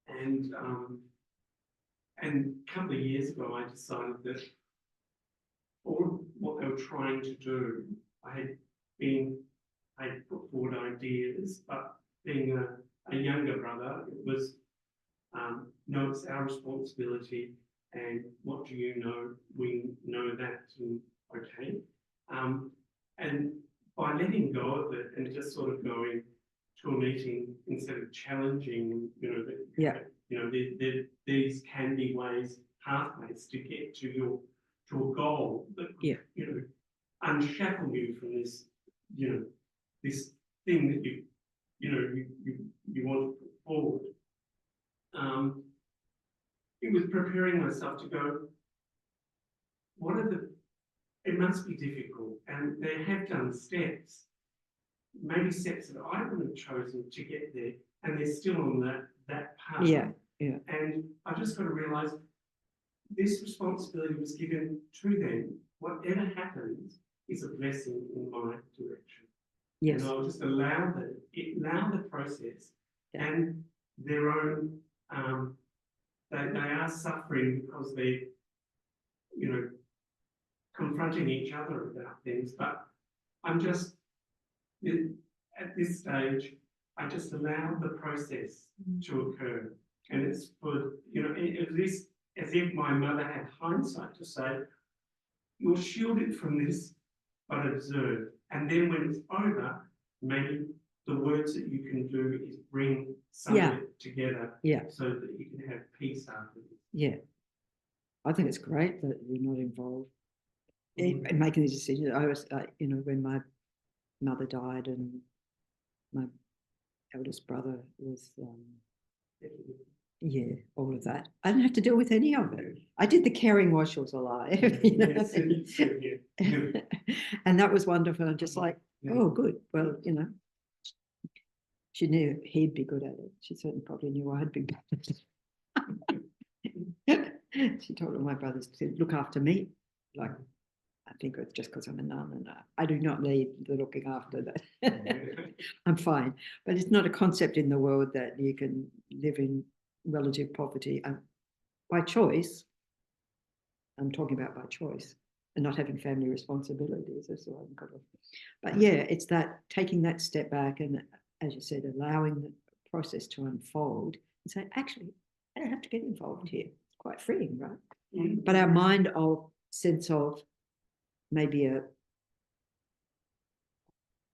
And a couple of years ago, I decided that all of what they were trying to do, I had put forward ideas, but being a younger brother, it was, no, it's our responsibility, and what do you know? We know that, and okay. And by letting go of it and just sort of going to a meeting instead of challenging, these can be ways, pathways to get to a goal that unshackle you from this, this thing that you want to put forward. It was preparing myself to go, it must be difficult, and they have done steps, maybe steps that I would have chosen to get there, and they're still on that path. Yeah. And I just got to realise this responsibility was given to them. Whatever happens is a blessing in my direction. Yes. And I'll just allow the process and their own, they are suffering because they're, confronting each other about things, but I'm just, at this stage, I just allow the process to occur. And it's for, as if my mother had hindsight to say, you're shielded from this, but observe. And then when it's over, maybe the words that you can do is bring some of it together so that you can have peace after this. Yeah. I think it's great that you're not involved in making these decisions. I was, when my mother died and my eldest brother was yeah, all of that. I didn't have to deal with any of it. I did the caring while she was alive. You know? Yes, it's, yeah. And that was wonderful. I'm just like, Yeah. oh, good. Well, you know, she knew he'd be good at it. She certainly probably knew I'd be bad at it. She told all my brothers to look after me. Like, I think it's just because I'm a nun and I do not need the looking after that. I'm fine. But it's not a concept in the world that you can live in relative poverty by choice. I'm talking about by choice and not having family responsibilities. That's what I've got to. But yeah, it's that taking that step back and, as you said, allowing the process to unfold and say, actually, I don't have to get involved here. It's quite freeing, right? Yeah. But our mind of sense of maybe a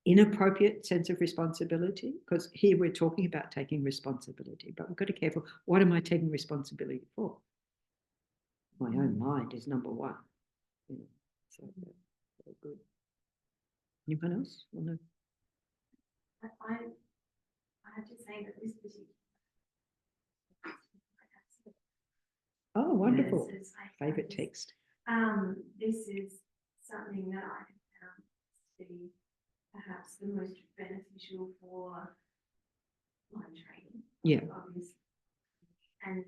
inappropriate sense of responsibility, because here we're talking about taking responsibility, but we've got to be careful. What am I taking responsibility for? My own mind is number one. You know, so very good. Anyone else want to? I have to say that this particular. Oh, wonderful. Yes, Favorite text. This is something that I have found to be perhaps the most beneficial for mind training. Yeah. Obviously. And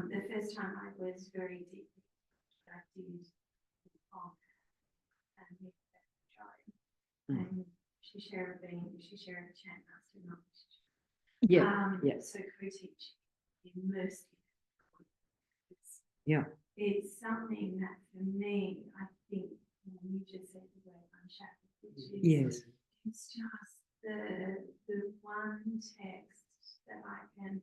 the first time I was very deeply distracted and she shared a chant master knowledge. Yeah. Yeah. So co-teach, immersed. Yeah. It's something that for me, I think you just said the word unshackled, which is Yes. it's just the one text that I can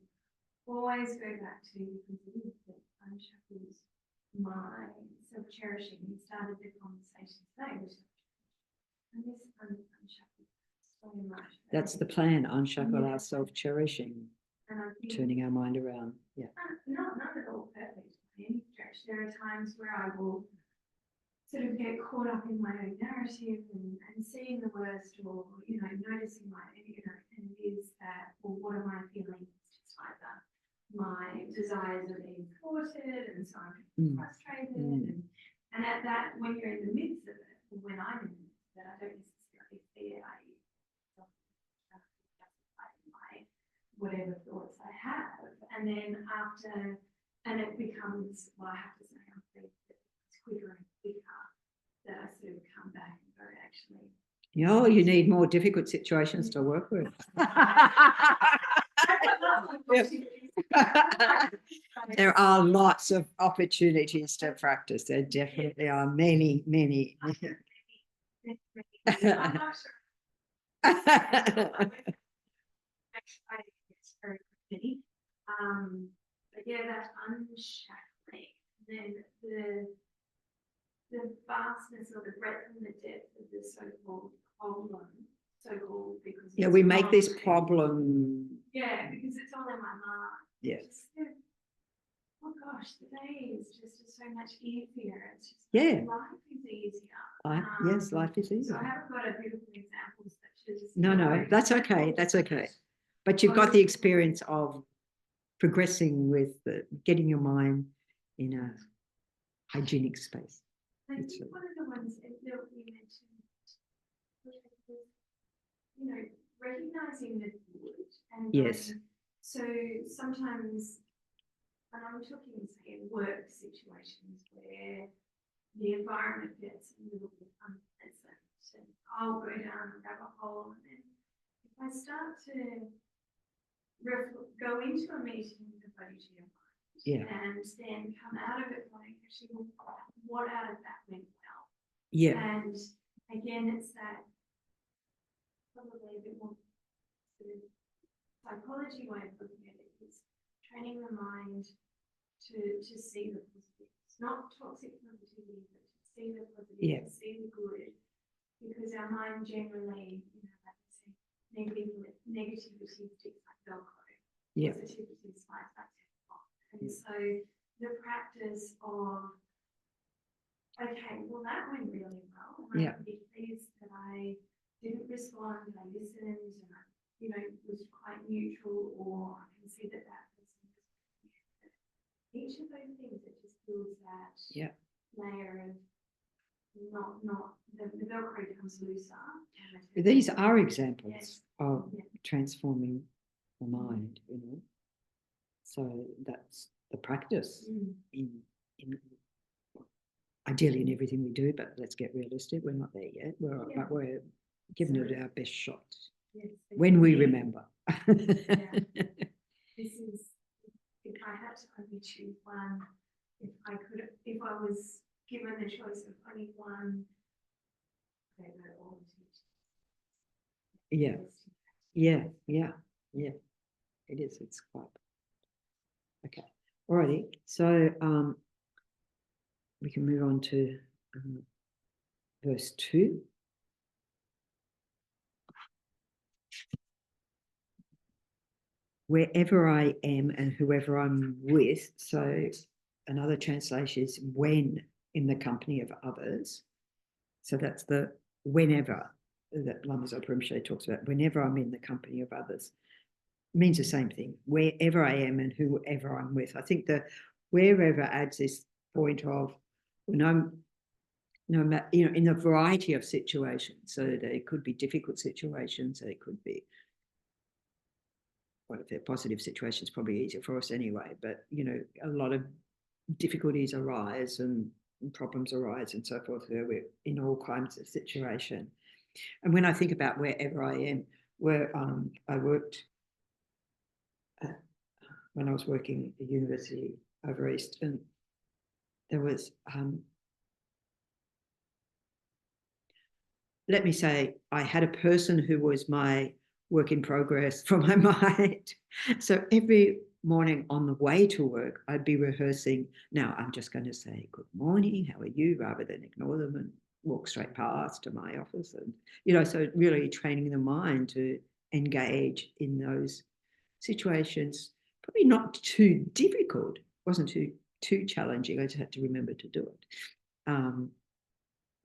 always go back to because it is that unshackles my self-cherishing. We started the conversation today with and this unshackles so much. That's the plan. Unshackle our self-cherishing, and I think turning our mind around. Yeah. not at all perfect by any stretch. There are times where I will sort of get caught up in my own narrative and seeing the worst or, you know, noticing my, you know, and it is that, well, what am I feeling? It's just either my desires are being thwarted and so I'm frustrated. And at that, when you're in the midst of it, or when I'm in the midst of it, I don't necessarily see it. I justify my whatever thoughts I have. And then after, and it becomes, well, I have to say, I'm it's quicker and quicker that I sort of come back and go, actually. Oh, you need more difficult situations to work with. There are lots of opportunities to practice. There definitely are many, many. I'm not sure. I think it's very pretty. But yeah, that unshackling, then the vastness or the breadth and the depth of the so-called problem, so-called because Yeah, it's we make not- this problem. Yeah, because it's all in my mind. Yes. Oh gosh, today is just so much easier. It's just Yeah. life is easier. Yes, life is So I easier. haven't got a beautiful example such as No, that's okay. That's okay. But you've got the experience of progressing with getting your mind in a hygienic space. I think one of the ones that you mentioned, you know, recognizing the good and Yes. so sometimes, and I'm talking, say, in work situations where the environment gets a little bit unpleasant, and I'll go down a rabbit hole, and then if I start to go into a meeting with a body to your mind, Yeah. and then come out of it going, actually, well, what out of that went well? Yeah. And again, it's that probably a bit more sort of psychology way of looking at it is training the mind to see the positives, not toxic positivity, but to see the positives, Yeah. see the good, because our mind generally, you know, like I say, negativity sticks like Velcro, Yeah. positivity slides like Teflon. And so the practice of, okay, well, that went really well. And Yeah. I'm really pleased that I didn't respond, I listened, and I, you know, was quite neutral, or I can see that that person was becomes looser. These are examples Yes. of Yeah. transforming the mind, So that's the practice in ideally in everything we do, but let's get realistic. We're not there yet. But we're giving it our best shots Yes, when we remember. This is, if I had to only choose one, if I was given the choice of only one, they were all Yeah. It is. It's quite okay. Alrighty. So we can move on to verse 2. Wherever I am and whoever I'm with. So another translation is when in the company of others. So that's the whenever that Lama Zopa Rinpoche talks about. Whenever I'm in the company of others. It means the same thing. Wherever I am and whoever I'm with. I think the wherever adds this point of when I'm in a variety of situations. So there could be difficult situations. There could be, well, if they're positive situations, probably easier for us anyway. But a lot of difficulties arise and problems arise and so forth. Where we're in all kinds of situation. And when I think about wherever I am, where I worked when I was working at the university over East, and there was let me say, I had a person who was my work in progress for my mind. So every morning on the way to work, I'd be rehearsing. Now I'm just going to say, good morning, how are you? Rather than ignore them and walk straight past to my office. And, so really training the mind to engage in those situations, probably not too difficult. It wasn't too challenging. I just had to remember to do it.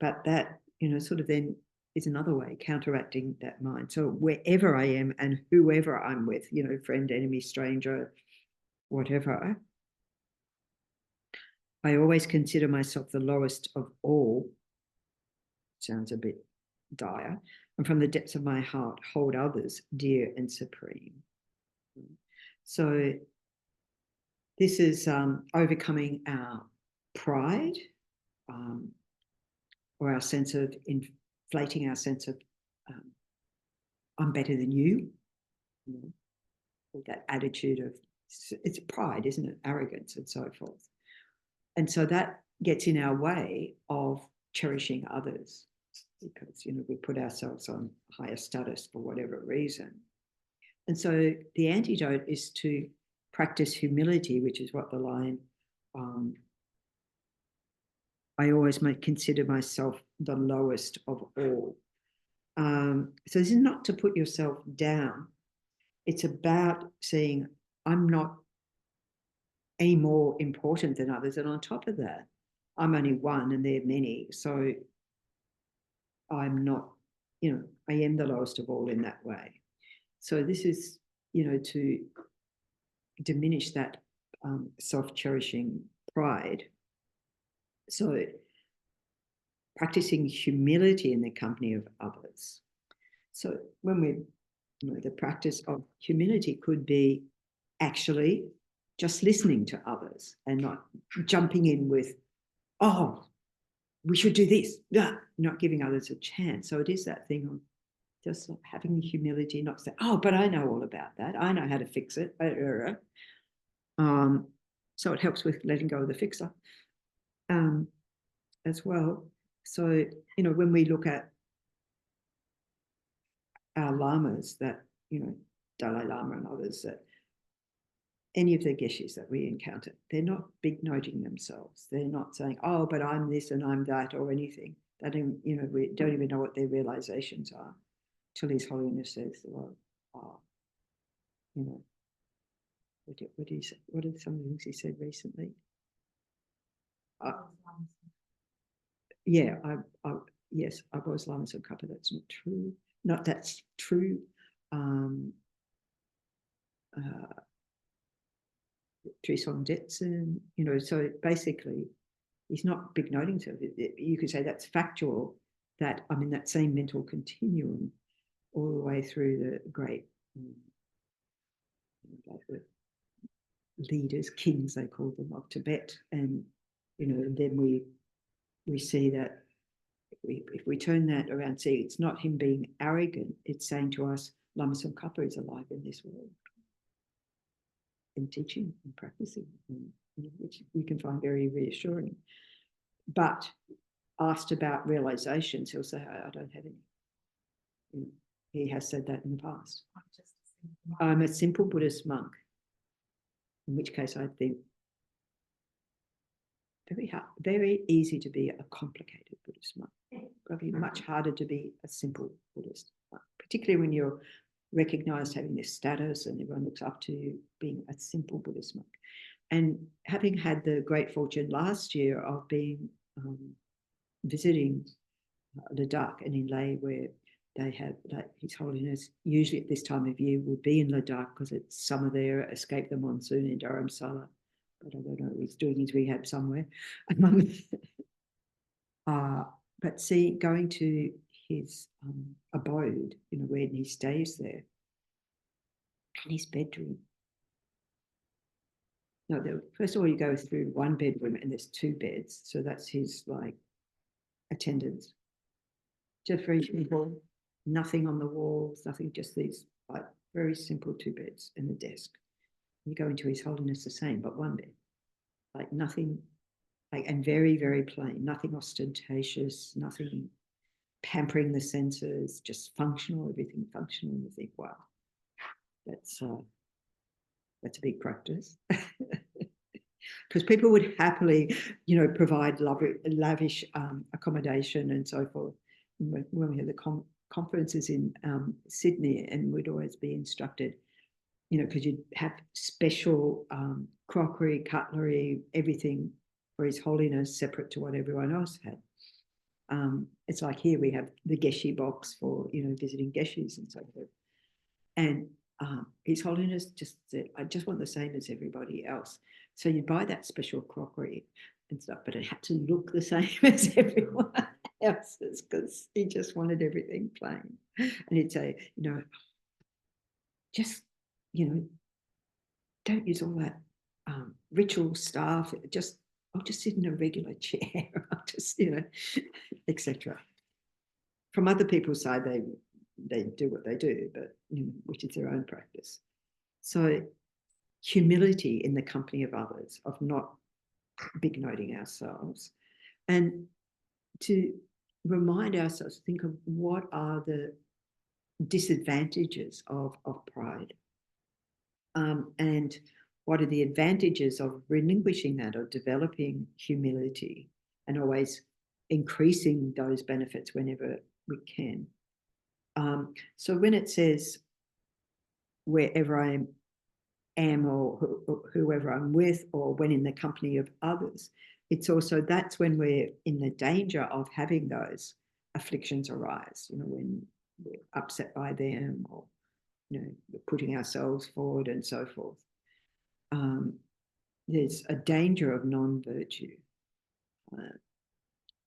But that, sort of then is another way counteracting that mind. So wherever I am and whoever I'm with, friend, enemy, stranger, whatever, I always consider myself the lowest of all. Sounds a bit dire. And from the depths of my heart, hold others dear and supreme. So this is overcoming our pride, or our sense of inflating our sense of I'm better than you. That attitude of, it's pride, isn't it? Arrogance and so forth. And so that gets in our way of cherishing others because, we put ourselves on higher status for whatever reason. And so the antidote is to practice humility, which is what the line, I always consider myself the lowest of all. So this is not to put yourself down. It's about saying, I'm not any more important than others. And on top of that, I'm only one and they're many. So I'm not, I am the lowest of all in that way. So this is, to diminish that self-cherishing pride. So practicing humility in the company of others. So when we, the practice of humility could be actually just listening to others and not jumping in with, oh, we should do this, not giving others a chance. So it is that thing of just having humility, not say, oh, but I know all about that. I know how to fix it. So it helps with letting go of the fixer as well. So, when we look at our lamas that, Dalai Lama and others, that any of the geshes that we encounter, they're not big noting themselves. They're not saying, oh, but I'm this and I'm that or anything. They don't, we don't even know what their realizations are till His Holiness says, well, what did he say? What are some of the things he said recently? Yeah, yes, I was Lama Tsongkhapa. That's not true. Not that's true. Trisong Detsun, so basically he's not big noting. So you could say that's factual, that, I mean, that same mental continuum all the way through the great like the leaders, kings, they call them, of Tibet. And, you know, and then we see that if we turn that around, see, it's not him being arrogant, it's saying to us, Lama Tsongkhapa is alive in this world and teaching and practicing, which we can find very reassuring. But asked about realizations, he'll say, I don't have any. You know, he has said that in the past. I'm a simple Buddhist monk, in which case I think very easy to be a complicated Buddhist monk. Probably much harder to be a simple Buddhist monk, particularly when you're recognized having this status and everyone looks up to you being a simple Buddhist monk. And having had the great fortune last year of being visiting Ladakh and in Leh, where they have, like, His Holiness usually at this time of year would be in Ladakh because it's summer there, escape the monsoon in Dharamsala, but I don't know, he's doing his rehab somewhere. But see, going to his abode, you know, when he stays there, and his bedroom. No, first of all, you go through one bedroom and there's two beds, so that's his like attendance. Just very simple, nothing on the walls, nothing, just these like very simple two beds and a desk. You go into His Holiness the same, but one bed, like nothing, like, and very, very plain, nothing ostentatious, nothing pampering the senses, just functional, everything functional. And you think, wow, that's a big practice. Because people would happily, you know, provide lavish accommodation and so forth. When we had the conferences in Sydney, and we'd always be instructed, you know, because you'd have special crockery, cutlery, everything for His Holiness separate to what everyone else had. It's like here we have the Geshe box for, you know, visiting Geshes and so forth. And His Holiness just said, I just want the same as everybody else. So you buy that special crockery and stuff, but it had to look the same as everyone else's because he just wanted everything plain. And he'd say, you know, just, you know, don't use all that ritual stuff. I'll just sit in a regular chair. I'll just, you know, etc. From other people's side, they do what they do, but, you know, which is their own practice. So humility in the company of others, of not big noting ourselves, and to remind ourselves, think of what are the disadvantages of pride, and what are the advantages of relinquishing that, or developing humility and always increasing those benefits whenever we can. So when it says wherever I am or whoever I'm with, or when in the company of others, it's also, that's when we're in the danger of having those afflictions arise, you know, when we're upset by them, or, you know, we're putting ourselves forward and so forth. There's a danger of non-virtue.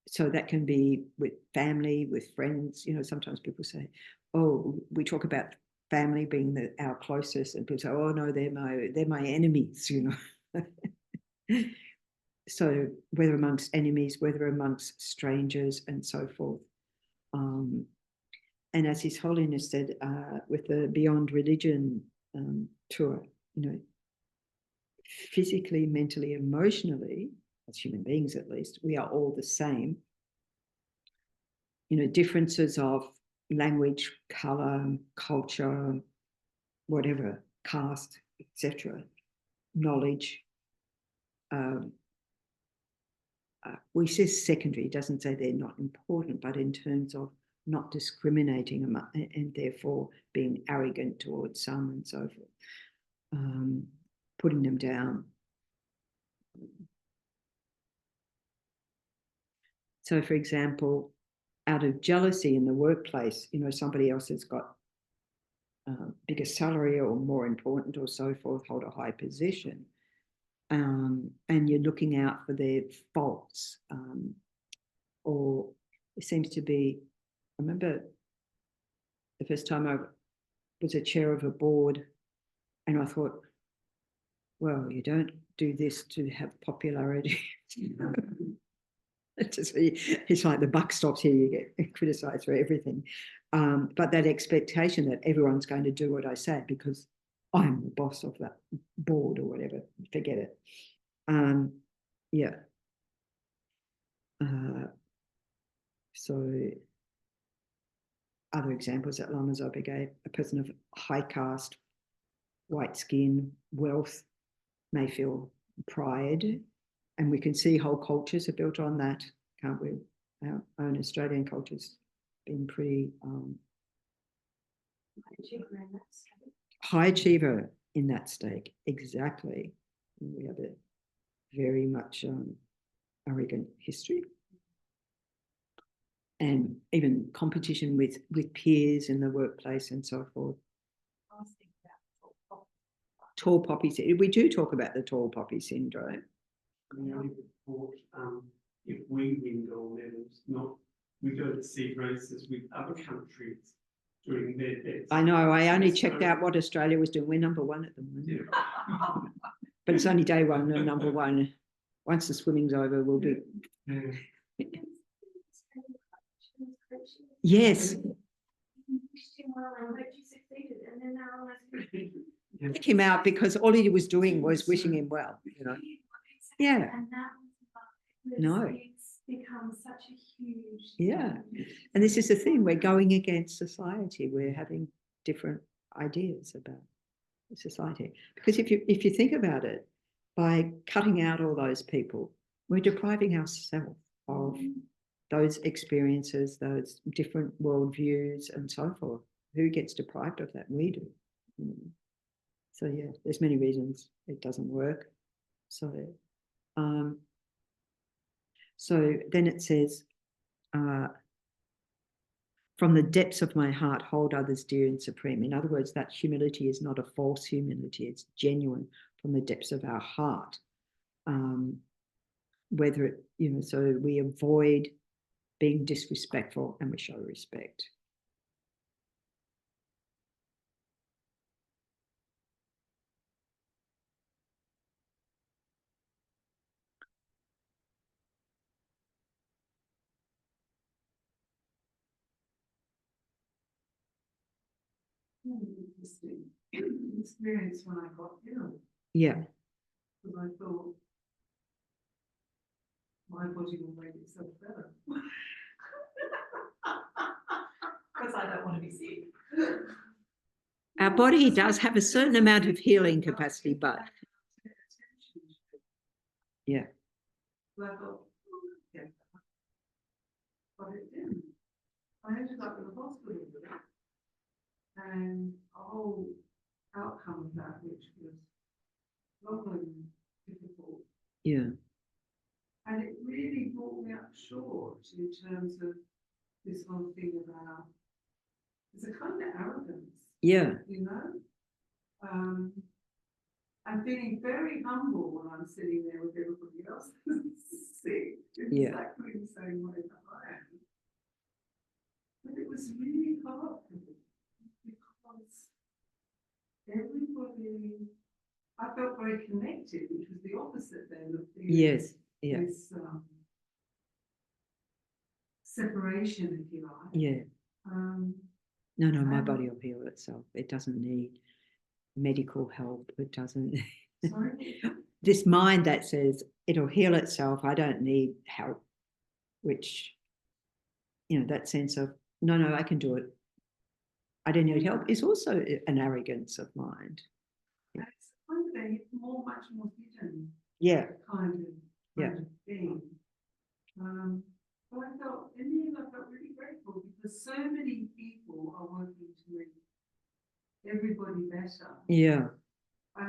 So that can be with family, with friends. You know, sometimes people say, oh, we talk about family being our closest, and people say, oh no, they're my enemies, you know. So whether amongst enemies, whether amongst strangers and so forth. And as His Holiness said, with the Beyond Religion tour, you know, physically, mentally, emotionally, as human beings at least, we are all the same. You know, differences of language, color, culture, whatever, caste, etc., knowledge. We say secondary, doesn't say they're not important, but in terms of not discriminating and therefore being arrogant towards some and so forth, putting them down. So, for example, out of jealousy in the workplace, you know, somebody else has got bigger salary or more important or so forth, hold a high position, and you're looking out for their faults, or it seems to be, I remember the first time I was a chair of a board, and I thought, well, you don't do this to have popularity. It's like the buck stops here, you get criticized for everything. But that expectation that everyone's going to do what I say because I'm the boss of that board or whatever, forget it. Yeah. So other examples that Lama Zopa gave, a person of high caste, white skin, wealth may feel pride, and we can see whole cultures are built on that, can't we? Our own Australian culture's been pretty high achiever in that state, exactly. We have a very much arrogant history, and even competition with peers in the workplace and so forth. I was thinking about Tall poppy syndrome. We do talk about the tall poppy syndrome. We only report if we win gold medals, not we go to see races with other countries doing their best. I know, I only checked out what Australia was doing. We're number one at the moment. Yeah. But it's only day one, no number one. Once the swimming's over, we'll be. Yeah. Yes. Check him out because all he was doing was wishing him well, you know. Yeah. And that was No. It's become such a huge. Yeah. And this is the thing, we're going against society. We're having different ideas about society. Because if you think about it, by cutting out all those people, we're depriving ourselves of those experiences, those different worldviews and so forth. Who gets deprived of that? We do. So yeah, there's many reasons it doesn't work. So then it says, from the depths of my heart, hold others dear and supreme. In other words, that humility is not a false humility, it's genuine from the depths of our heart. Whether it, you know, so we avoid being disrespectful and we show respect. Interesting experience when I got ill, Yeah. because I thought my body will make itself better. because I don't want to be sick. Our body does have a certain amount of healing capacity, but yeah. Well, I thought, yeah. But it didn't. I ended up in the hospital with it. And a whole outcome of that, which was long and difficult. Yeah. And it really brought me up short in terms of this whole thing about, it's a kind of arrogance. Yeah. You know? I'm feeling very humble when I'm sitting there with everybody else sick, exactly the same way that I am. But it was really hard for me because everybody, I felt very connected, which was the opposite then of Yes. Yeah. this separation, if you like. Yeah. No, my body will heal itself. It doesn't need medical help. It doesn't. Sorry? This mind that says it'll heal itself, I don't need help, which, you know, that sense of, no, I can do it. I don't need help is also an arrogance of mind. Yeah. It's one thing, it's much more hidden. Yeah. Kind of thing. But I felt, in the end, I felt really grateful because so many people are working to make everybody better. Yeah. I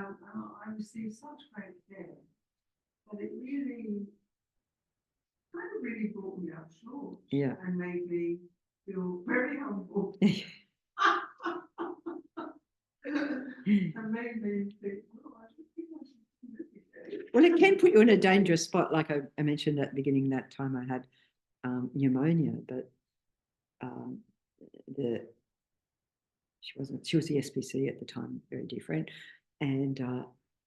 received such great care, but it really brought me up short. Yeah. And made me feel very humble. And made me think, well, I don't think I should do it again. Well, it can put you in a dangerous spot, like I mentioned at the beginning that time I had pneumonia, but she was the SPC at the time, very dear friend, and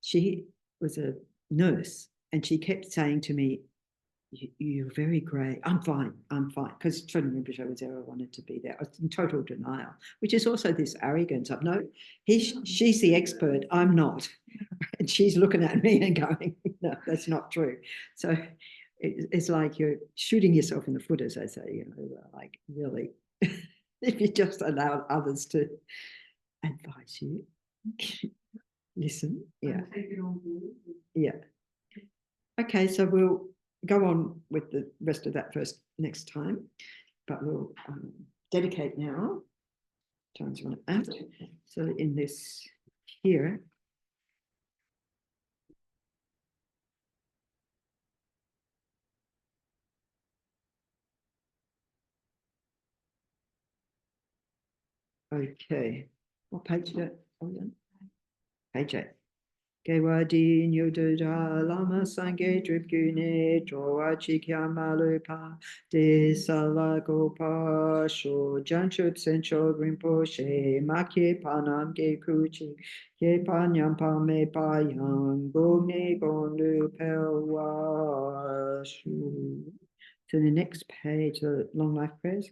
she was a nurse, and she kept saying to me, "You're very grey. I'm fine. I'm fine." Because Tony Rinpoche was there. I wanted to be there. I was in total denial, which is also this arrogance of, no, she's the expert. I'm not. And she's looking at me and going, "No, that's not true." So it's like you're shooting yourself in the foot, as I say, you know, like really, if you just allow others to advise you, listen. Yeah. Take it on board. Yeah. Okay, so we'll go on with the rest of that first next time, but we'll dedicate now. Time's run out. So in this here, okay, what page is that? Oh, yeah. Page 8. Gewa di nyududa lama sange dripgune drowa chikya malupa de salagopa sho janchup sencho rinpoche makye panam ge kuchi ye panyam pame payang gogne gondu pelwa shu. To the next page, the long life prayers.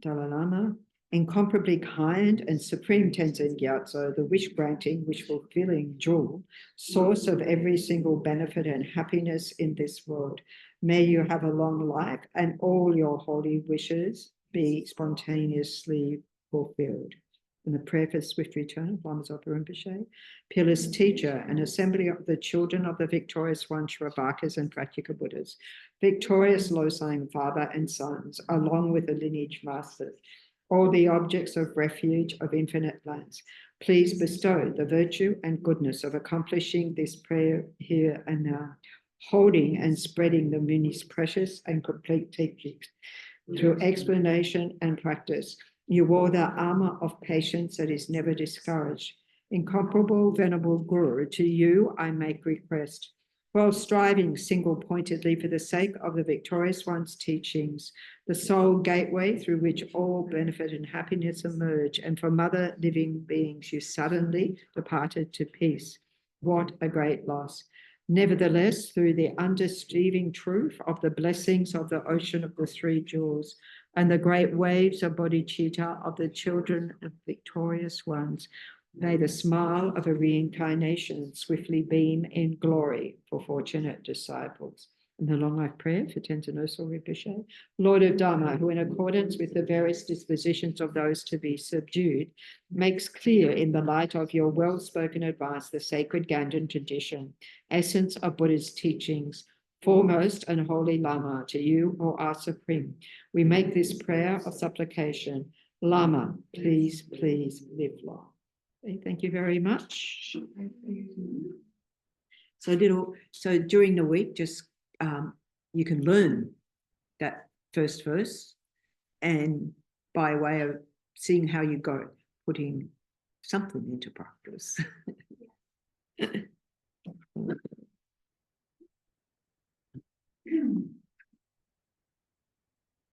Dalai Lama, incomparably kind and supreme Tenzin Gyatso, the wish granting, wish fulfilling jewel, source of every single benefit and happiness in this world. May you have a long life and all your holy wishes be spontaneously fulfilled. In the prayer for swift return of Lama Zopa Rinpoche, peerless teacher, an assembly of the children of the victorious one, Shravakas and Pratyeka Buddhas, victorious Losang father and sons, along with the lineage masters, all the objects of refuge of infinite lands. Please bestow the virtue and goodness of accomplishing this prayer here and now, holding and spreading the Muni's precious and complete teachings through explanation and practice. You wore the armor of patience that is never discouraged. Incomparable Venerable Guru, to you I make request. While striving single-pointedly for the sake of the victorious one's teachings, the sole gateway through which all benefit and happiness emerge, and for mother living beings you suddenly departed to peace. What a great loss. Nevertheless, through the undeceiving truth of the blessings of the ocean of the three jewels and the great waves of bodhicitta of the children of victorious ones, may the smile of a reincarnation swiftly beam in glory for fortunate disciples. And the long life prayer for Tenzin Oso Rinpoche, Lord of Dharma, who in accordance with the various dispositions of those to be subdued, makes clear in the light of your well-spoken advice the sacred Ganden tradition, essence of Buddha's teachings, foremost and holy Lama, to you, O our Supreme, we make this prayer of supplication. Lama, please, please live long. Okay, thank you very much. So during the week, just you can learn that first verse, and by way of seeing how you go, putting something into practice.